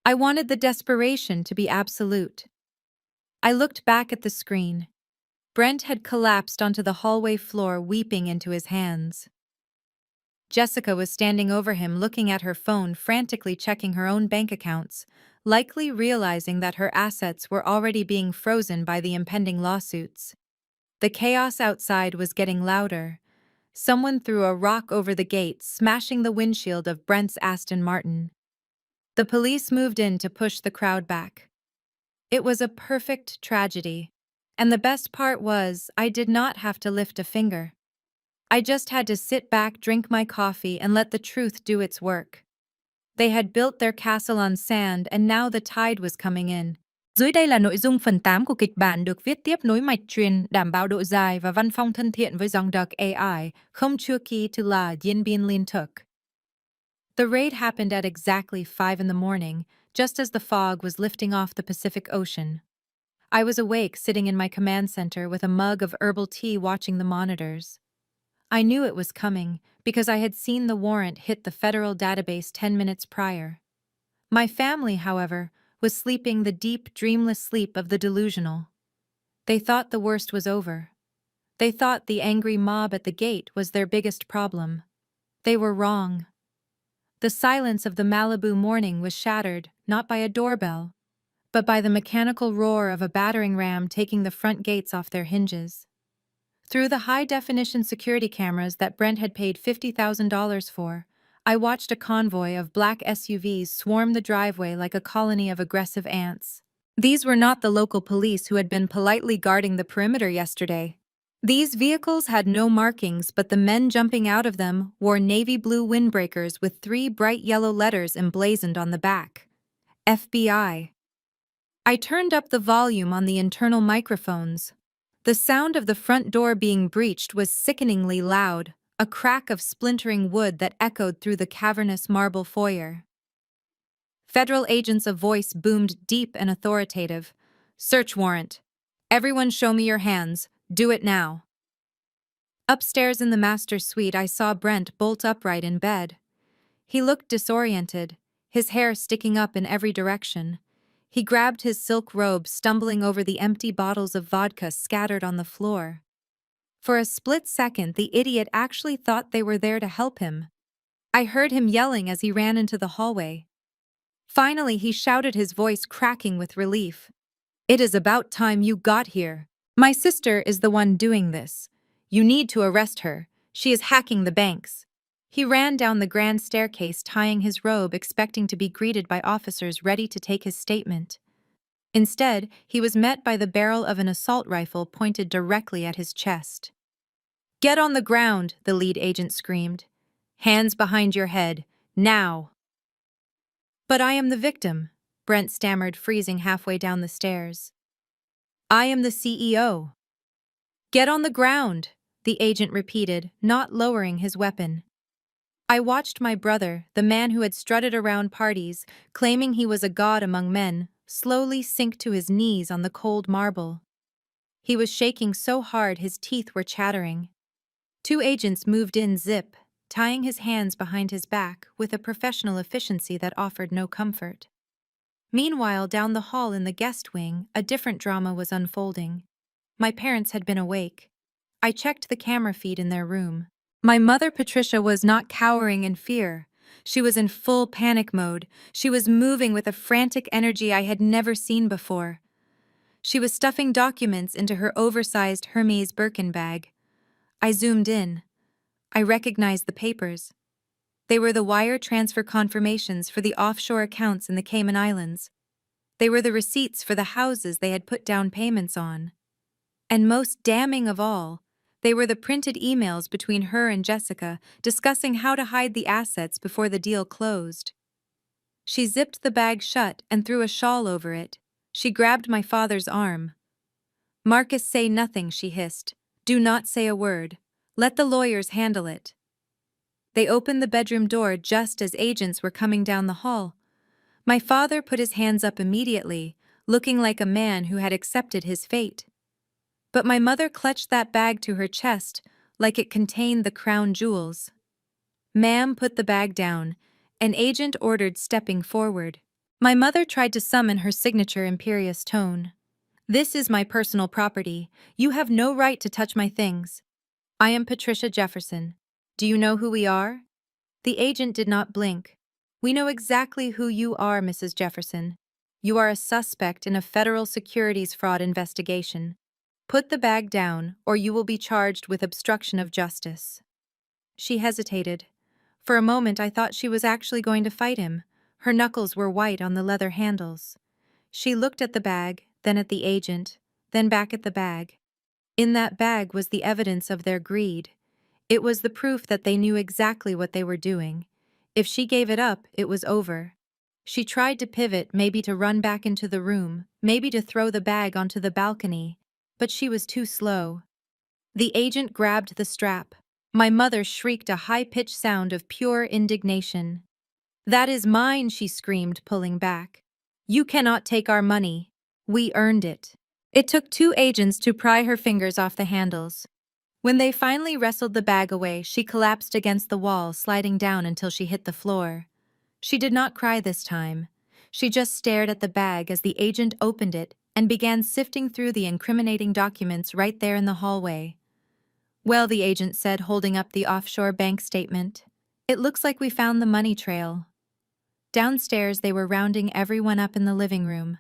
I wanted the desperation to be absolute. I looked back at the screen. Brent had collapsed onto the hallway floor, weeping into his hands. Jessica was standing over him, looking at her phone, frantically checking her own bank accounts, likely realizing that her assets were already being frozen by the impending lawsuits. The chaos outside was getting louder. Someone threw a rock over the gate, smashing the windshield of Brent's Aston Martin. The police moved in to push the crowd back. It was a perfect tragedy. And the best part was, I did not have to lift a finger. I just had to sit back, drink my coffee, and let the truth do its work. They had built their castle on sand, and now the tide was coming in. Dưới đây là nội dung phần 8 của kịch bản được viết tiếp nối mạch truyền, đảm bảo độ dài và văn phong thân thiện với dòng đọc AI, không chưa kỳ từ là diễn biến liên tục. The raid happened at exactly 5 in the morning, just as the fog was lifting off the Pacific Ocean. I was awake, sitting in my command center with a mug of herbal tea, watching the monitors. I knew it was coming because I had seen the warrant hit the federal database 10 minutes prior. My family, however, was sleeping the deep, dreamless sleep of the delusional. They thought the worst was over. They thought the angry mob at the gate was their biggest problem. They were wrong. The silence of the Malibu morning was shattered not by a doorbell, but by the mechanical roar of a battering ram taking the front gates off their hinges. Through the high-definition security cameras that Brent had paid $50,000 for, I watched a convoy of black SUVs swarm the driveway like a colony of aggressive ants. These were not the local police who had been politely guarding the perimeter yesterday. These vehicles had no markings, but the men jumping out of them wore navy blue windbreakers with 3 bright yellow letters emblazoned on the back. FBI. I turned up the volume on the internal microphones. The sound of the front door being breached was sickeningly loud, a crack of splintering wood that echoed through the cavernous marble foyer. Federal agents' voice boomed deep and authoritative. Search warrant. Everyone show me your hands. Do it now. Upstairs in the master suite, I saw Brent bolt upright in bed. He looked disoriented, his hair sticking up in every direction. He grabbed his silk robe, stumbling over the empty bottles of vodka scattered on the floor. For a split second, the idiot actually thought they were there to help him. I heard him yelling as he ran into the hallway. Finally, he shouted, his voice cracking with relief. It is about time you got here. My sister is the one doing this. You need to arrest her. She is hacking the banks. He ran down the grand staircase, tying his robe, expecting to be greeted by officers ready to take his statement. Instead, he was met by the barrel of an assault rifle pointed directly at his chest. Get on the ground, the lead agent screamed. Hands behind your head, now. But I am the victim, Brent stammered, freezing halfway down the stairs. I am the CEO. Get on the ground, the agent repeated, not lowering his weapon. I watched my brother, the man who had strutted around parties, claiming he was a god among men, slowly sink to his knees on the cold marble. He was shaking so hard his teeth were chattering. 2 agents moved in, zip, tying his hands behind his back with a professional efficiency that offered no comfort. Meanwhile, down the hall in the guest wing, a different drama was unfolding. My parents had been awake. I checked the camera feed in their room. My mother, Patricia, was not cowering in fear. She was in full panic mode. She was moving with a frantic energy I had never seen before. She was stuffing documents into her oversized Hermes Birkin bag. I zoomed in. I recognized the papers. They were the wire transfer confirmations for the offshore accounts in the Cayman Islands. They were the receipts for the houses they had put down payments on. And most damning of all, They were the printed emails between her and Jessica discussing how to hide the assets before the deal closed. She zipped the bag shut and threw a shawl over it. She grabbed my father's arm. "Marcus, say nothing," she hissed. "Do not say a word. Let the lawyers handle it." They opened the bedroom door just as agents were coming down the hall. My father put his hands up immediately, looking like a man who had accepted his fate. But my mother clutched that bag to her chest like it contained the crown jewels. "Ma'am, put the bag down," an agent ordered, stepping forward. My mother tried to summon her signature imperious tone. "This is my personal property. You have no right to touch my things. I am Patricia Jefferson. Do you know who we are?" The agent did not blink. "We know exactly who you are, Mrs. Jefferson. You are a suspect in a federal securities fraud investigation. Put the bag down, or you will be charged with obstruction of justice." She hesitated. For a moment I thought she was actually going to fight him. Her knuckles were white on the leather handles. She looked at the bag, then at the agent, then back at the bag. In that bag was the evidence of their greed. It was the proof that they knew exactly what they were doing. If she gave it up, it was over. She tried to pivot, maybe to run back into the room, maybe to throw the bag onto the balcony, but she was too slow. The agent grabbed the strap. My mother shrieked a high-pitched sound of pure indignation. "That is mine," she screamed, pulling back. "You cannot take our money. We earned it." It took two agents to pry her fingers off the handles. When they finally wrestled the bag away, she collapsed against the wall, sliding down until she hit the floor. She did not cry this time. She just stared at the bag as the agent opened it and began sifting through the incriminating documents right there in the hallway. "Well," the agent said, holding up the offshore bank statement, "it looks like we found the money trail." Downstairs, they were rounding everyone up in the living room.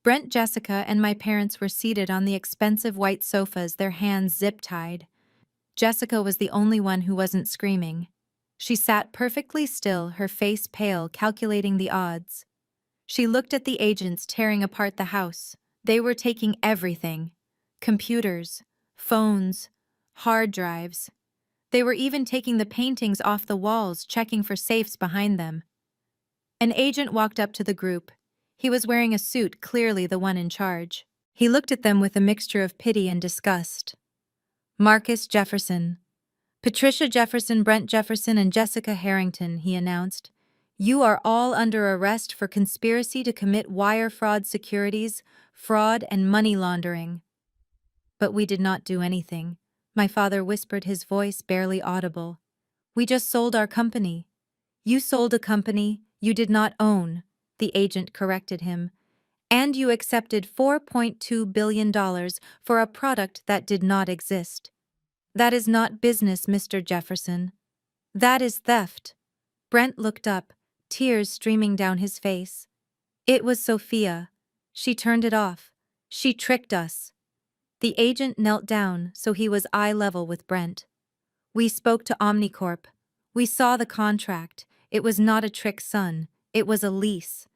Brent, Jessica, and my parents were seated on the expensive white sofas, their hands zip-tied. Jessica was the only one who wasn't screaming. She sat perfectly still, her face pale, calculating the odds. She looked at the agents tearing apart the house. They were taking everything. Computers, phones, hard drives. They were even taking the paintings off the walls, checking for safes behind them. An agent walked up to the group. He was wearing a suit, clearly the one in charge. He looked at them with a mixture of pity and disgust. "Marcus Jefferson, Patricia Jefferson, Brent Jefferson, and Jessica Harrington," he announced. "You are all under arrest for conspiracy to commit wire fraud, securities fraud, and money laundering." But we did not do anything. My father whispered, his voice barely audible. "We just sold our company." "You sold a company you did not own," the agent corrected him. "And you accepted $4.2 billion for a product that did not exist. That is not business, Mr. Jefferson. That is theft." Brent looked up, tears streaming down his face. "It was Sophia. She turned it off. She tricked us." The agent knelt down so he was eye level with Brent. "We spoke to Omnicorp. We saw the contract. It was not a trick, son. It was a lease.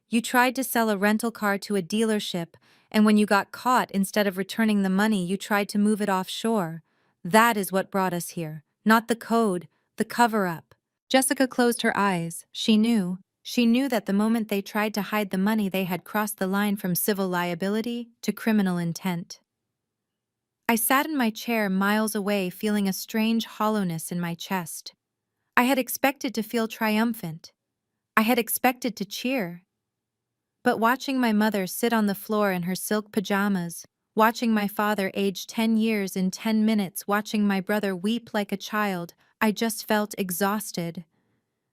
You tried to sell a rental car to a dealership, and when you got caught, instead of returning the money, you tried to move it offshore. That is what brought us here, not the code, the cover-up." Jessica closed her eyes. She knew. She knew that the moment they tried to hide the money, they had crossed the line from civil liability to criminal intent. I sat in my chair miles away, feeling a strange hollowness in my chest. I had expected to feel triumphant. I had expected to cheer. But watching my mother sit on the floor in her silk pajamas, watching my father age 10 years in 10 minutes, watching my brother weep like a child, I just felt exhausted.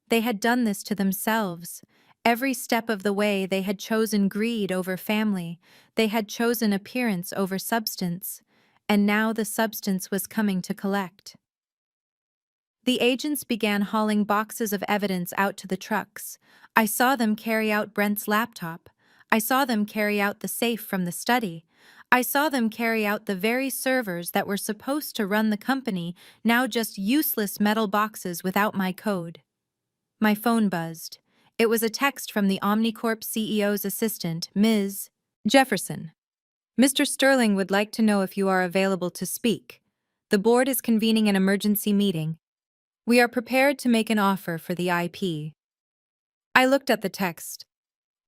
They had done this to themselves. Every step of the way, they had chosen greed over family. They had chosen appearance over substance. And now the substance was coming to collect. The agents began hauling boxes of evidence out to the trucks. I saw them carry out Brent's laptop. I saw them carry out the safe from the study. I saw them carry out the very servers that were supposed to run the company, now just useless metal boxes without my code. My phone buzzed. It was a text from the Omnicorp CEO's assistant, Ms. Jefferson. "Mr. Sterling would like to know if you are available to speak." The board is convening an emergency meeting. We are prepared to make an offer for the IP. I looked at the text.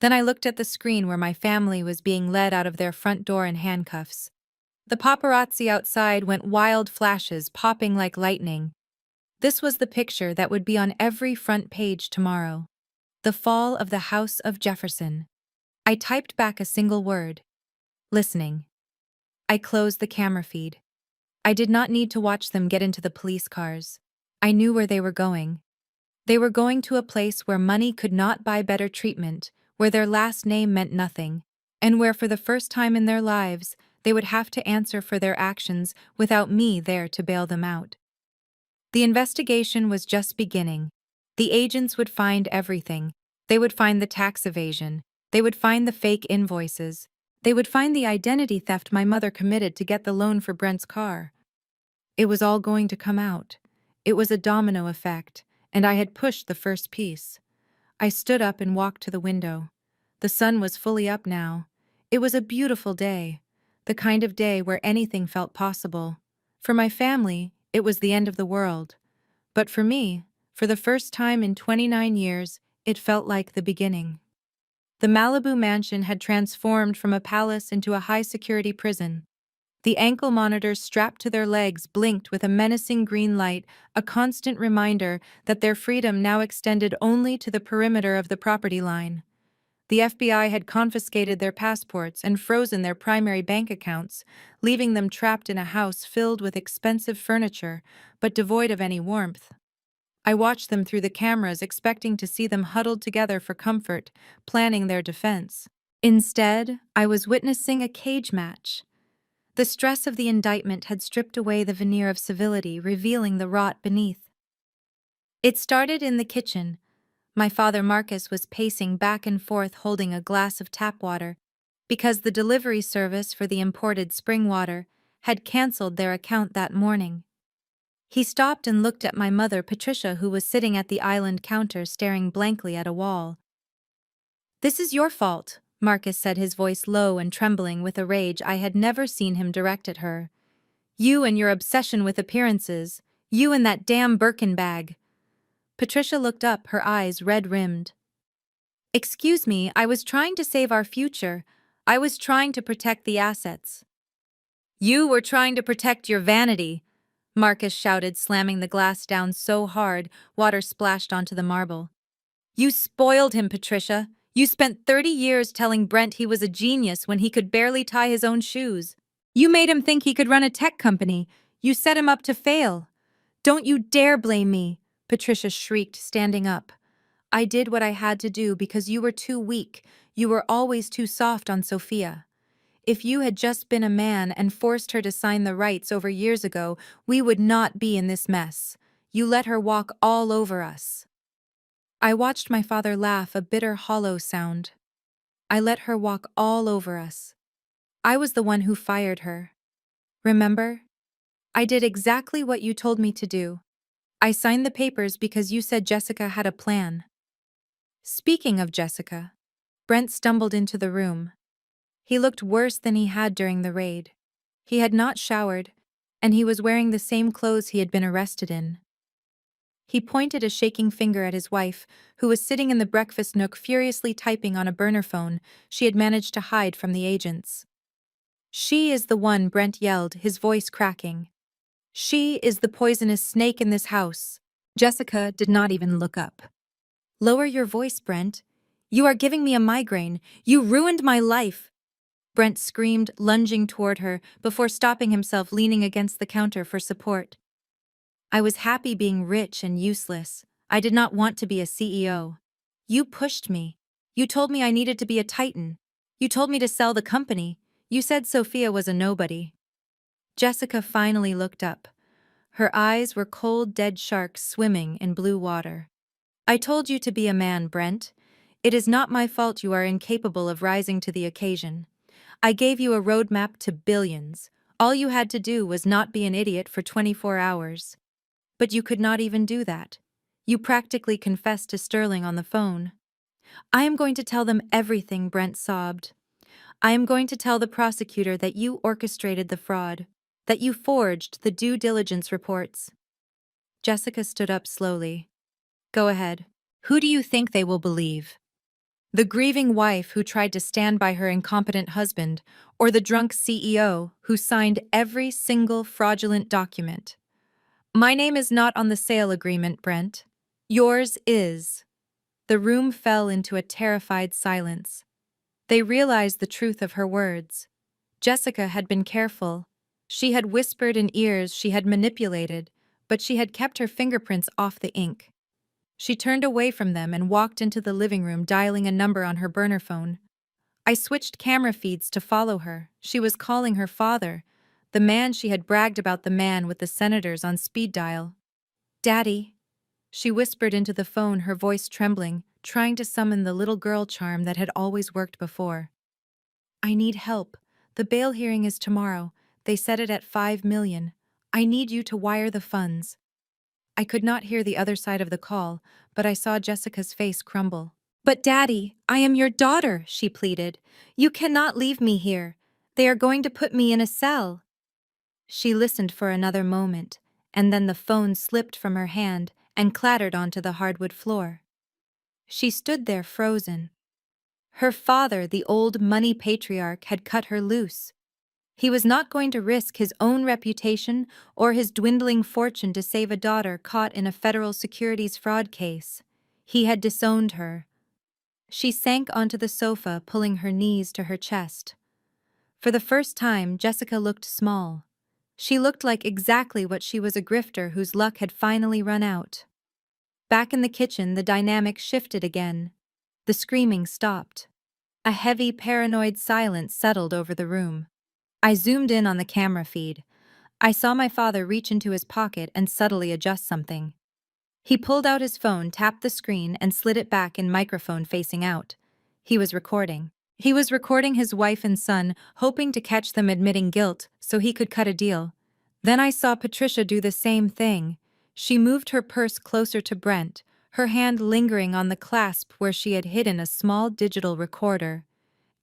Then I looked at the screen where my family was being led out of their front door in handcuffs. The paparazzi outside went wild flashes, popping like lightning. This was the picture that would be on every front page tomorrow. The fall of the House of Jefferson. I typed back a single word. Listening. I closed the camera feed. I did not need to watch them get into the police cars. I knew where they were going. They were going to a place where money could not buy better treatment, where their last name meant nothing, and where for the first time in their lives, they would have to answer for their actions without me there to bail them out. The investigation was just beginning. The agents would find everything. They would find the tax evasion. They would find the fake invoices. They would find the identity theft my mother committed to get the loan for Brent's car. It was all going to come out. It was a domino effect, and I had pushed the first piece. I stood up and walked to the window. The sun was fully up now. It was a beautiful day, the kind of day where anything felt possible. For my family, it was the end of the world. But for me, for the first time in 29 years, it felt like the beginning. The Malibu mansion had transformed from a palace into a high-security prison. The ankle monitors strapped to their legs blinked with a menacing green light, a constant reminder that their freedom now extended only to the perimeter of the property line. The FBI had confiscated their passports and frozen their primary bank accounts, leaving them trapped in a house filled with expensive furniture, but devoid of any warmth. I watched them through the cameras, expecting to see them huddled together for comfort, planning their defense. Instead, I was witnessing a cage match. The stress of the indictment had stripped away the veneer of civility, revealing the rot beneath. It started in the kitchen. My father Marcus was pacing back and forth holding a glass of tap water because the delivery service for the imported spring water had canceled their account that morning. He stopped and looked at my mother Patricia, who was sitting at the island counter staring blankly at a wall. "This is your fault," Marcus said, his voice low and trembling with a rage I had never seen him direct at her. "You and your obsession with appearances. You and that damn Birkin bag." Patricia looked up, her eyes red-rimmed. "Excuse me, I was trying to save our future. I was trying to protect the assets." "You were trying to protect your vanity," Marcus shouted, slamming the glass down so hard water splashed onto the marble. "You spoiled him, Patricia. You spent 30 years telling Brent he was a genius when he could barely tie his own shoes. You made him think he could run a tech company. You set him up to fail. Don't you dare blame me," Patricia shrieked, standing up. "I did what I had to do because you were too weak. You were always too soft on Sophia. If you had just been a man and forced her to sign the rights over years ago, we would not be in this mess. You let her walk all over us." I watched my father laugh, a bitter, hollow sound. "I let her walk all over us. I was the one who fired her. Remember? I did exactly what you told me to do. I signed the papers because you said Jessica had a plan." Speaking of Jessica, Brent stumbled into the room. He looked worse than he had during the raid. He had not showered, and he was wearing the same clothes he had been arrested in. He pointed a shaking finger at his wife, who was sitting in the breakfast nook furiously typing on a burner phone she had managed to hide from the agents. "She is the one," Brent yelled, his voice cracking. "She is the poisonous snake in this house." Jessica did not even look up. "Lower your voice, Brent. You are giving me a migraine. You ruined my life." Brent screamed, lunging toward her, before stopping himself, leaning against the counter for support. "I was happy being rich and useless. I did not want to be a CEO. You pushed me. You told me I needed to be a titan. You told me to sell the company. You said Sophia was a nobody." Jessica finally looked up. Her eyes were cold, dead sharks swimming in blue water. "I told you to be a man, Brent. It is not my fault you are incapable of rising to the occasion. I gave you a roadmap to billions. All you had to do was not be an idiot for 24 hours. But you could not even do that. You practically confessed to Sterling on the phone." "I am going to tell them everything," Brent sobbed. "I am going to tell the prosecutor that you orchestrated the fraud." That you forged the due diligence reports. Jessica stood up slowly. Go ahead. Who do you think they will believe? The grieving wife who tried to stand by her incompetent husband, or the drunk CEO who signed every single fraudulent document? My name is not on the sale agreement, Brent. Yours is. The room fell into a terrified silence. They realized the truth of her words. Jessica had been careful. She had whispered in ears she had manipulated, but she had kept her fingerprints off the ink. She turned away from them and walked into the living room, dialing a number on her burner phone. I switched camera feeds to follow her. She was calling her father, the man she had bragged about, the man with the senators on speed dial. Daddy. She whispered into the phone, her voice trembling, trying to summon the little girl charm that had always worked before. I need help. The bail hearing is tomorrow. They set it at 5 million. I need you to wire the funds. I could not hear the other side of the call, but I saw Jessica's face crumble. But Daddy, I am your daughter, she pleaded. You cannot leave me here. They are going to put me in a cell. She listened for another moment, and then the phone slipped from her hand and clattered onto the hardwood floor. She stood there frozen. Her father, the old money patriarch, had cut her loose. He was not going to risk his own reputation or his dwindling fortune to save a daughter caught in a federal securities fraud case. He had disowned her. She sank onto the sofa, pulling her knees to her chest. For the first time, Jessica looked small. She looked like exactly what she was, a grifter whose luck had finally run out. Back in the kitchen, the dynamic shifted again. The screaming stopped. A heavy, paranoid silence settled over the room. I zoomed in on the camera feed. I saw my father reach into his pocket and subtly adjust something. He pulled out his phone, tapped the screen, and slid it back in microphone facing out. He was recording. He was recording his wife and son, hoping to catch them admitting guilt so he could cut a deal. Then I saw Patricia do the same thing. She moved her purse closer to Brent, her hand lingering on the clasp where she had hidden a small digital recorder.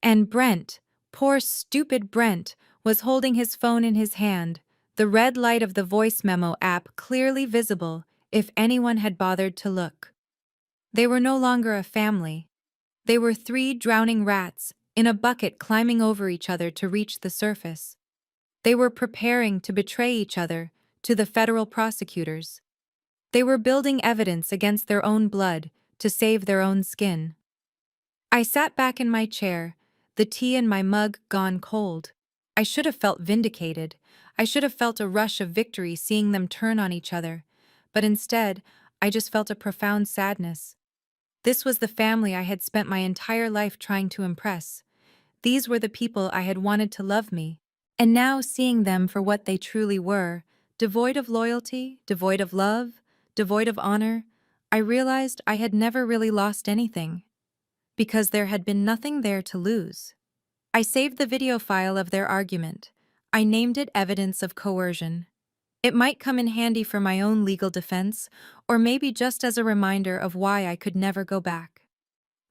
And Brent, poor stupid Brent, was holding his phone in his hand, the red light of the voice memo app clearly visible if anyone had bothered to look. They were no longer a family. They were 3 drowning rats in a bucket climbing over each other to reach the surface. They were preparing to betray each other to the federal prosecutors. They were building evidence against their own blood to save their own skin. I sat back in my chair, the tea in my mug gone cold. I should have felt vindicated. I should have felt a rush of victory seeing them turn on each other. But instead, I just felt a profound sadness. This was the family I had spent my entire life trying to impress. These were the people I had wanted to love me. And now, seeing them for what they truly were, devoid of loyalty, devoid of love, devoid of honor, I realized I had never really lost anything. Because there had been nothing there to lose. I saved the video file of their argument. I named it evidence of coercion. It might come in handy for my own legal defense, or maybe just as a reminder of why I could never go back.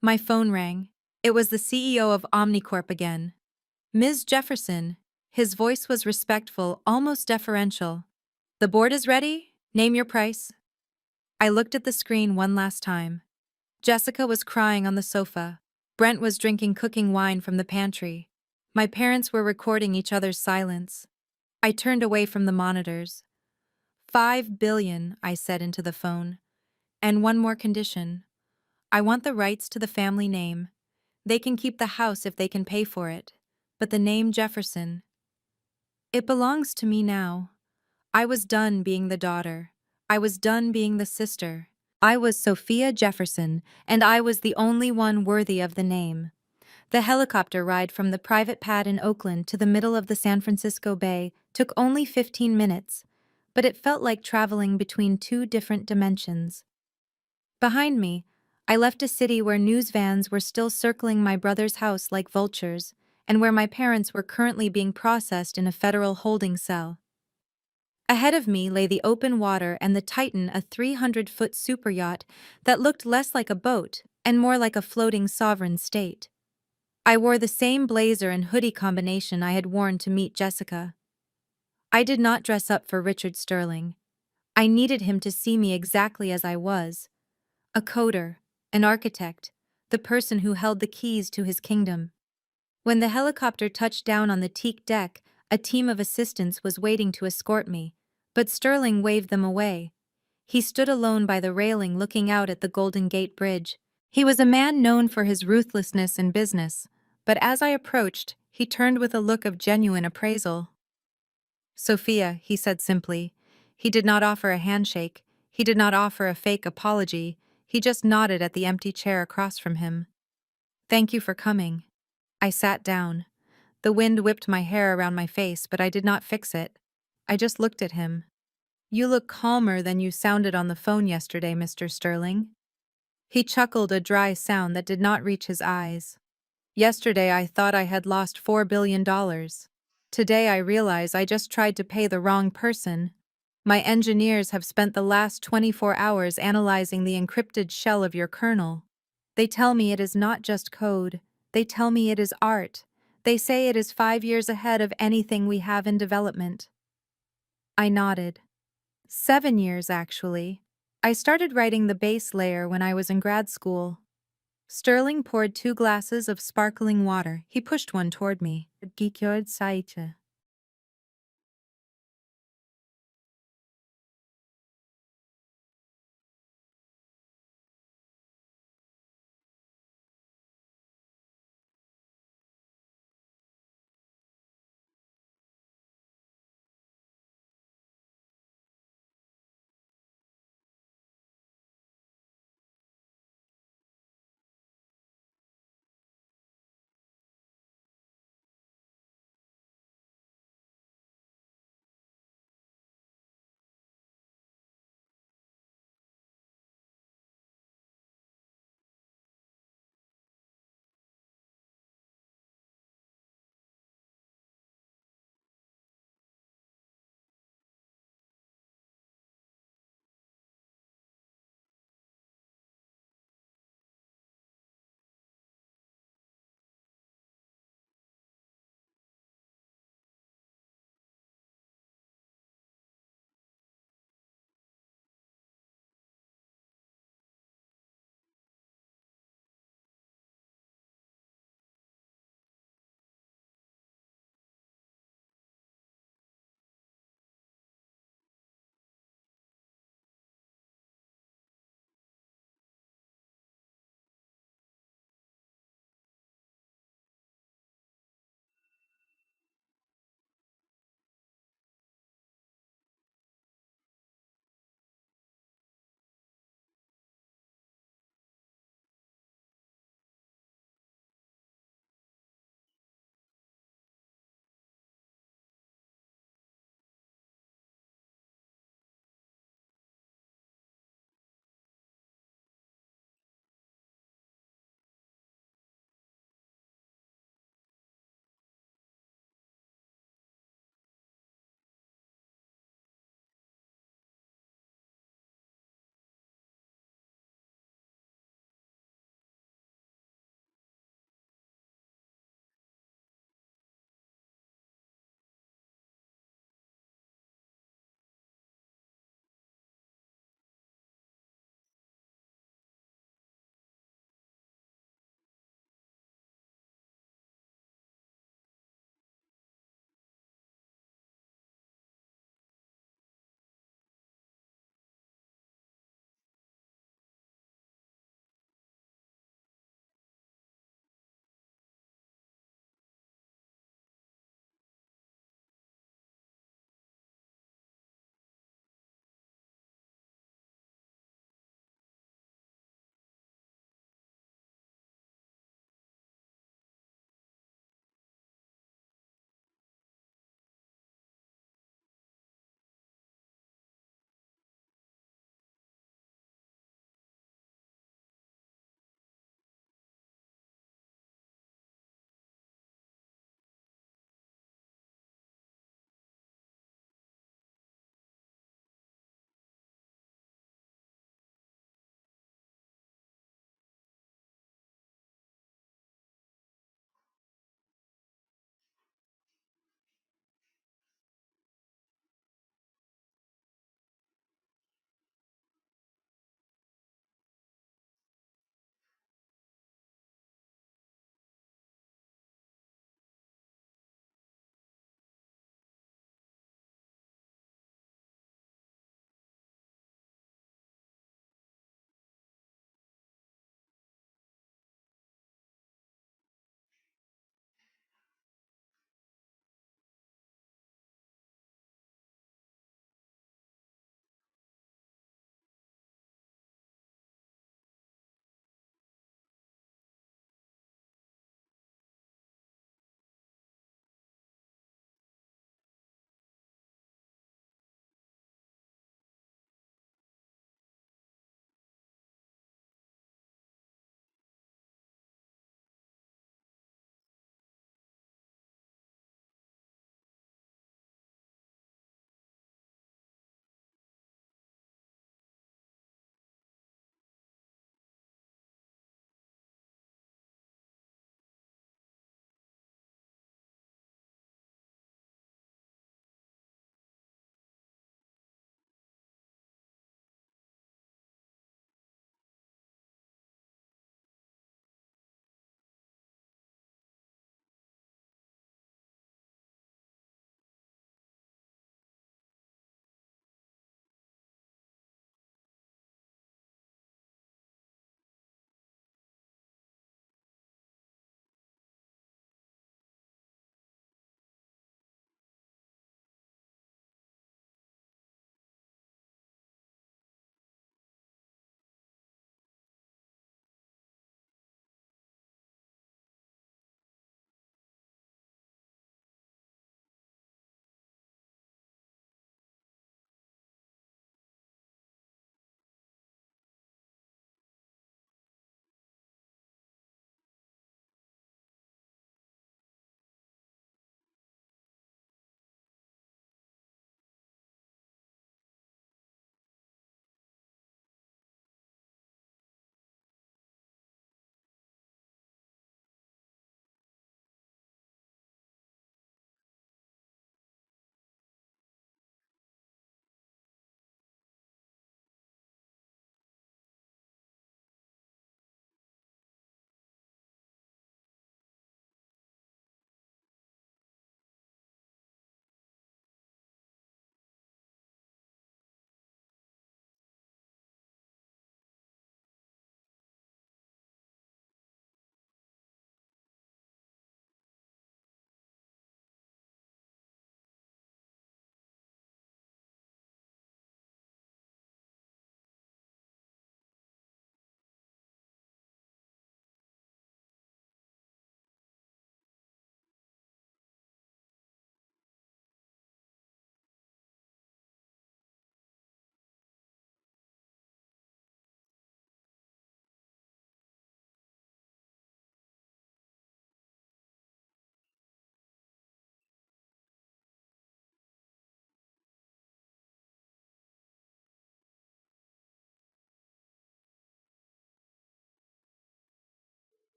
My phone rang. It was the CEO of Omnicorp again. Ms. Jefferson. His voice was respectful, almost deferential. The board is ready? Name your price. I looked at the screen one last time. Jessica was crying on the sofa. Brent was drinking cooking wine from the pantry. My parents were recording each other's silence. I turned away from the monitors. 5 billion, I said into the phone. And one more condition. I want the rights to the family name. They can keep the house if they can pay for it. But the name Jefferson, it belongs to me now. I was done being the daughter. I was done being the sister. I was Sophia Jefferson, and I was the only one worthy of the name. The helicopter ride from the private pad in Oakland to the middle of the San Francisco Bay took only 15 minutes, but it felt like traveling between 2 different dimensions. Behind me, I left a city where news vans were still circling my brother's house like vultures, and where my parents were currently being processed in a federal holding cell. Ahead of me lay the open water and the Titan, a 300-foot superyacht that looked less like a boat and more like a floating sovereign state. I wore the same blazer and hoodie combination I had worn to meet Jessica. I did not dress up for Richard Sterling. I needed him to see me exactly as I was. A coder, an architect, the person who held the keys to his kingdom. When the helicopter touched down on the teak deck, a team of assistants was waiting to escort me, but Sterling waved them away. He stood alone by the railing looking out at the Golden Gate Bridge. He was a man known for his ruthlessness in business, but as I approached, he turned with a look of genuine appraisal. "Sophia," he said simply. He did not offer a handshake. He did not offer a fake apology. He just nodded at the empty chair across from him. "Thank you for coming." I sat down. The wind whipped my hair around my face, but I did not fix it. I just looked at him. "You look calmer than you sounded on the phone yesterday, Mr. Sterling." He chuckled, a dry sound that did not reach his eyes. "Yesterday I thought I had lost $4 billion. Today I realize I just tried to pay the wrong person. My engineers have spent the last 24 hours analyzing the encrypted shell of your kernel. They tell me it is not just code. They tell me it is art. They say it is 5 years ahead of anything we have in development." I nodded. 7 years, actually. I started writing the base layer when I was in grad school. Sterling poured 2 glasses of sparkling water. He pushed one toward me. "Geekyoid Saicha."